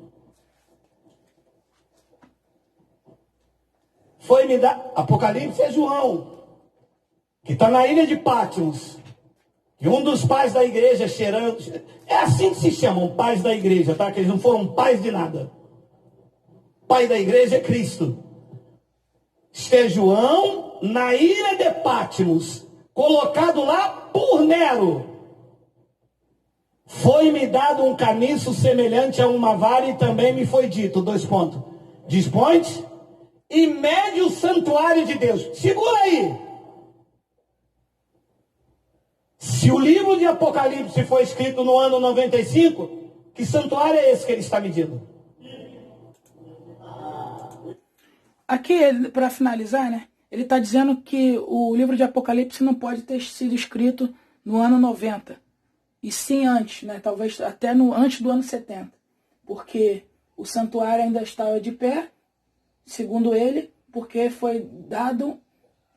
Foi-me dado... Apocalipse é João, que está na ilha de Patmos. E um dos pais da igreja, cheirando... É assim que se chamam, pais da igreja, tá? Que eles não foram pais de nada. Pai da igreja é Cristo. Este é João, na ilha de Patmos, colocado lá por Nero. Foi-me dado um caniço semelhante a uma vara e também me foi dito, dispõe-te e mede o santuário de Deus. Segura aí. Se o livro de Apocalipse foi escrito no ano 95, que santuário é esse que ele está medindo? Aqui, para finalizar, né? Ele está dizendo que o livro de Apocalipse não pode ter sido escrito no ano 90. E sim antes, né? Talvez até antes do ano 70. Porque o santuário ainda estava de pé, segundo ele, porque foi dado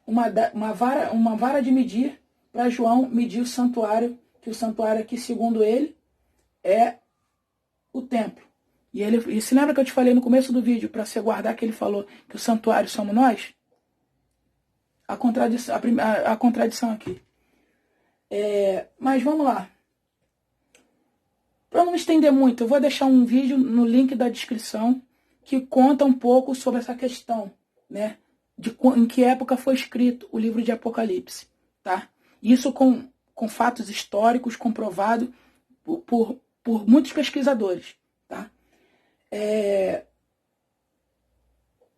uma vara de medir para João medir o santuário, que o santuário aqui, segundo ele, é o templo. E se lembra que eu te falei no começo do vídeo, para você guardar que ele falou que o santuário somos nós? A contradição aqui. Mas vamos lá. Para não me estender muito, eu vou deixar um vídeo no link da descrição que conta um pouco sobre essa questão, né? Em que época foi escrito o livro de Apocalipse, tá? Isso com fatos históricos comprovados por muitos pesquisadores, tá?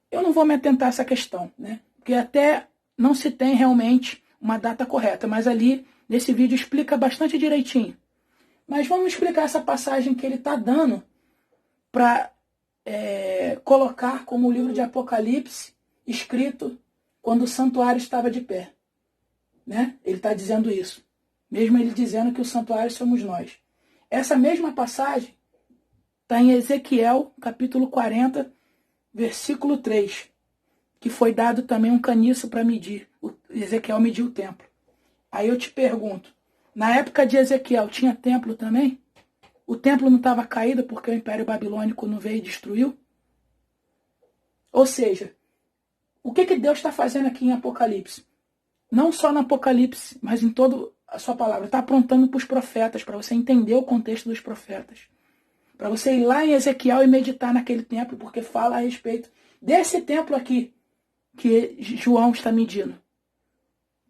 Eu não vou me atentar a essa questão, né? Porque até não se tem realmente uma data correta, mas ali nesse vídeo explica bastante direitinho. Mas vamos explicar essa passagem que ele está dando para colocar como o livro de Apocalipse escrito quando o santuário estava de pé. Né? Ele está dizendo isso. Mesmo ele dizendo que o santuário somos nós. Essa mesma passagem está em Ezequiel, capítulo 40, versículo 3. Que foi dado também um caniço para medir. Ezequiel mediu o templo. Aí eu te pergunto, na época de Ezequiel tinha templo também? O templo não estava caído porque o Império Babilônico não veio e destruiu? Ou seja, o que Deus está fazendo aqui em Apocalipse? Não só no Apocalipse, mas em toda a sua palavra. Está aprontando para os profetas, para você entender o contexto dos profetas. para você ir lá em Ezequiel e meditar naquele templo, porque fala a respeito desse templo aqui que João está medindo,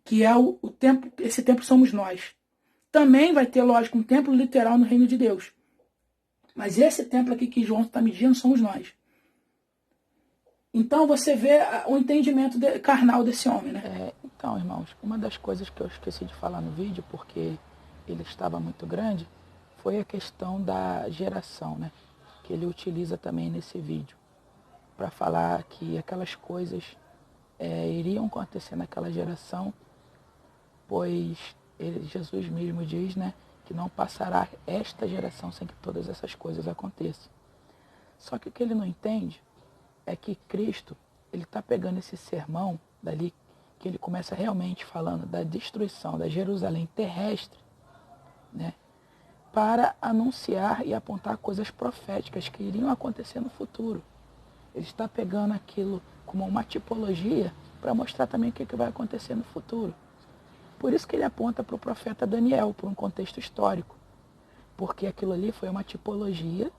que é o templo, esse templo somos nós. Também vai ter, lógico, um templo literal no reino de Deus. Mas esse templo aqui que João está medindo somos nós. Então você vê o entendimento carnal desse homem, né? Então, irmãos, uma das coisas que eu esqueci de falar no vídeo, porque ele estava muito grande, foi a questão da geração, né? Que ele utiliza também nesse vídeo, para falar que aquelas coisas iriam acontecer naquela geração, pois Jesus mesmo diz, né, que não passará esta geração sem que todas essas coisas aconteçam. Só que o que ele não entende é que Cristo, ele está pegando esse sermão dali, que ele começa realmente falando da destruição da Jerusalém terrestre, né, para anunciar e apontar coisas proféticas que iriam acontecer no futuro. Ele está pegando aquilo como uma tipologia para mostrar também o que vai acontecer no futuro. Por isso que ele aponta para o profeta Daniel, para um contexto histórico, porque aquilo ali foi uma tipologia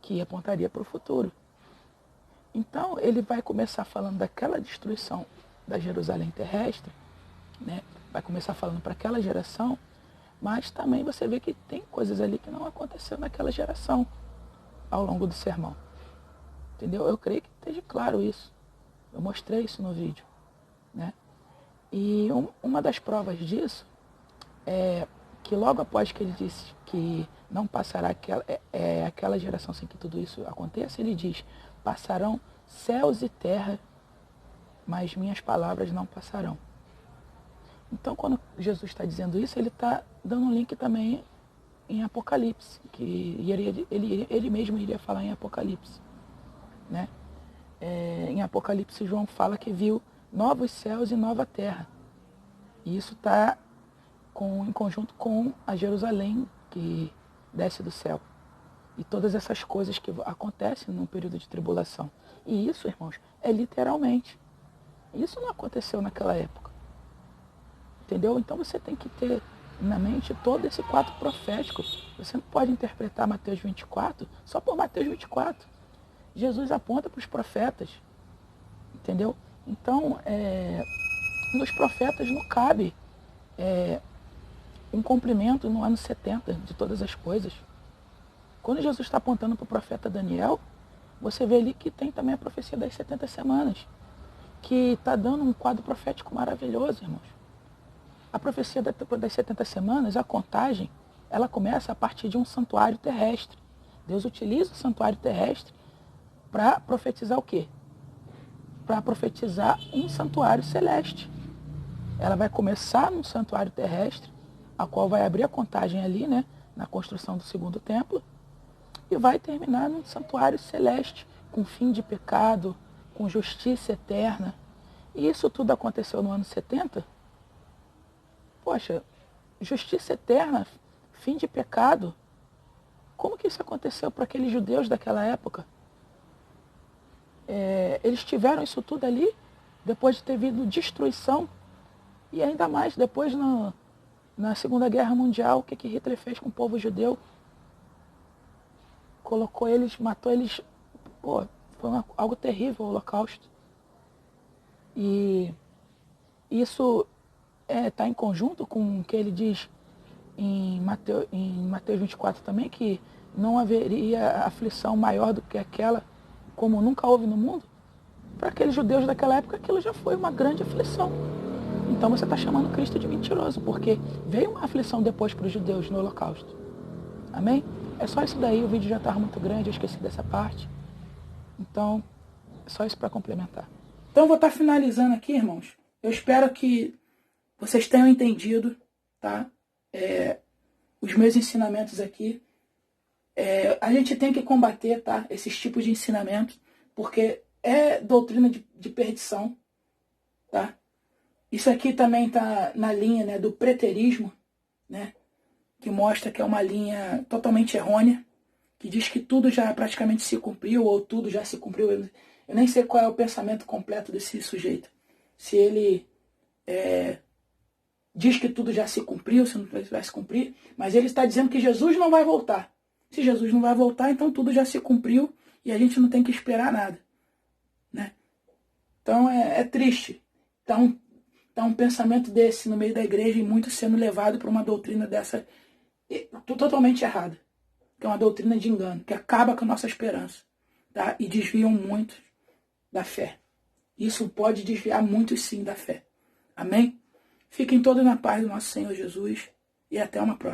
que apontaria para o futuro. Então, ele vai começar falando daquela destruição da Jerusalém terrestre, né? Vai começar falando para aquela geração, mas também você vê que tem coisas ali que não aconteceu naquela geração ao longo do sermão. Entendeu? Eu creio que esteja claro isso. Eu mostrei isso no vídeo, né? E uma das provas disso é que logo após que ele disse que não passará aquela geração sem que tudo isso aconteça, ele diz: passarão céus e terra, mas minhas palavras não passarão. Então, quando Jesus está dizendo isso, ele está dando um link também em Apocalipse, que ele mesmo iria falar em Apocalipse, né? Em Apocalipse, João fala que viu novos céus e nova terra. E isso está em conjunto com a Jerusalém que desce do céu. E todas essas coisas que acontecem num período de tribulação. E isso, irmãos, é literalmente. Isso não aconteceu naquela época. Entendeu? Então você tem que ter na mente todo esse quadro profético. Você não pode interpretar Mateus 24 só por Mateus 24. Jesus aponta para os profetas. Entendeu? Então, nos profetas não cabe um cumprimento no ano 70 de todas as coisas. Quando Jesus está apontando para o profeta Daniel, você vê ali que tem também a profecia das 70 semanas, que está dando um quadro profético maravilhoso, irmãos. A profecia das 70 semanas, a contagem, ela começa a partir de um santuário terrestre. Deus utiliza o santuário terrestre para profetizar o quê? Para profetizar um santuário celeste. Ela vai começar num santuário terrestre, a qual vai abrir a contagem ali, né, na construção do segundo templo, e vai terminar num santuário celeste, com fim de pecado, com justiça eterna. E isso tudo aconteceu no ano 70? Poxa, justiça eterna, fim de pecado. Como que isso aconteceu para aqueles judeus daquela época? Eles tiveram isso tudo ali, depois de ter havido destruição, e ainda mais depois na Segunda Guerra Mundial, o que Hitler fez com o povo judeu? Colocou eles, matou eles. Pô, foi algo terrível o Holocausto. E isso está em conjunto com o que ele diz em Mateus 24 também, que não haveria aflição maior do que aquela, como nunca houve no mundo. Para aqueles judeus daquela época, aquilo já foi uma grande aflição. Então você está chamando Cristo de mentiroso, porque veio uma aflição depois para os judeus no Holocausto. Amém? É só isso daí, o vídeo já estava muito grande, eu esqueci dessa parte. Então, é só isso para complementar. Então eu vou estar finalizando aqui, irmãos. Eu espero que vocês tenham entendido, tá? Os meus ensinamentos aqui. A gente tem que combater, tá? Esses tipos de ensinamentos, porque é doutrina de perdição, tá? Isso aqui também está na linha, né, do preterismo, né, que mostra que é uma linha totalmente errônea, que diz que tudo já praticamente se cumpriu, ou tudo já se cumpriu. Eu nem sei qual é o pensamento completo desse sujeito. Se ele diz que tudo já se cumpriu, se não vai se cumprir, mas ele está dizendo que Jesus não vai voltar. Se Jesus não vai voltar, então tudo já se cumpriu e a gente não tem que esperar nada, né? Então é triste. Tá um pensamento desse no meio da igreja e muito sendo levado para uma doutrina dessa totalmente errada. Que é uma doutrina de engano, que acaba com a nossa esperança, tá? E desviam muito da fé. Isso pode desviar muito, sim, da fé. Amém? Fiquem todos na paz do nosso Senhor Jesus e até uma próxima.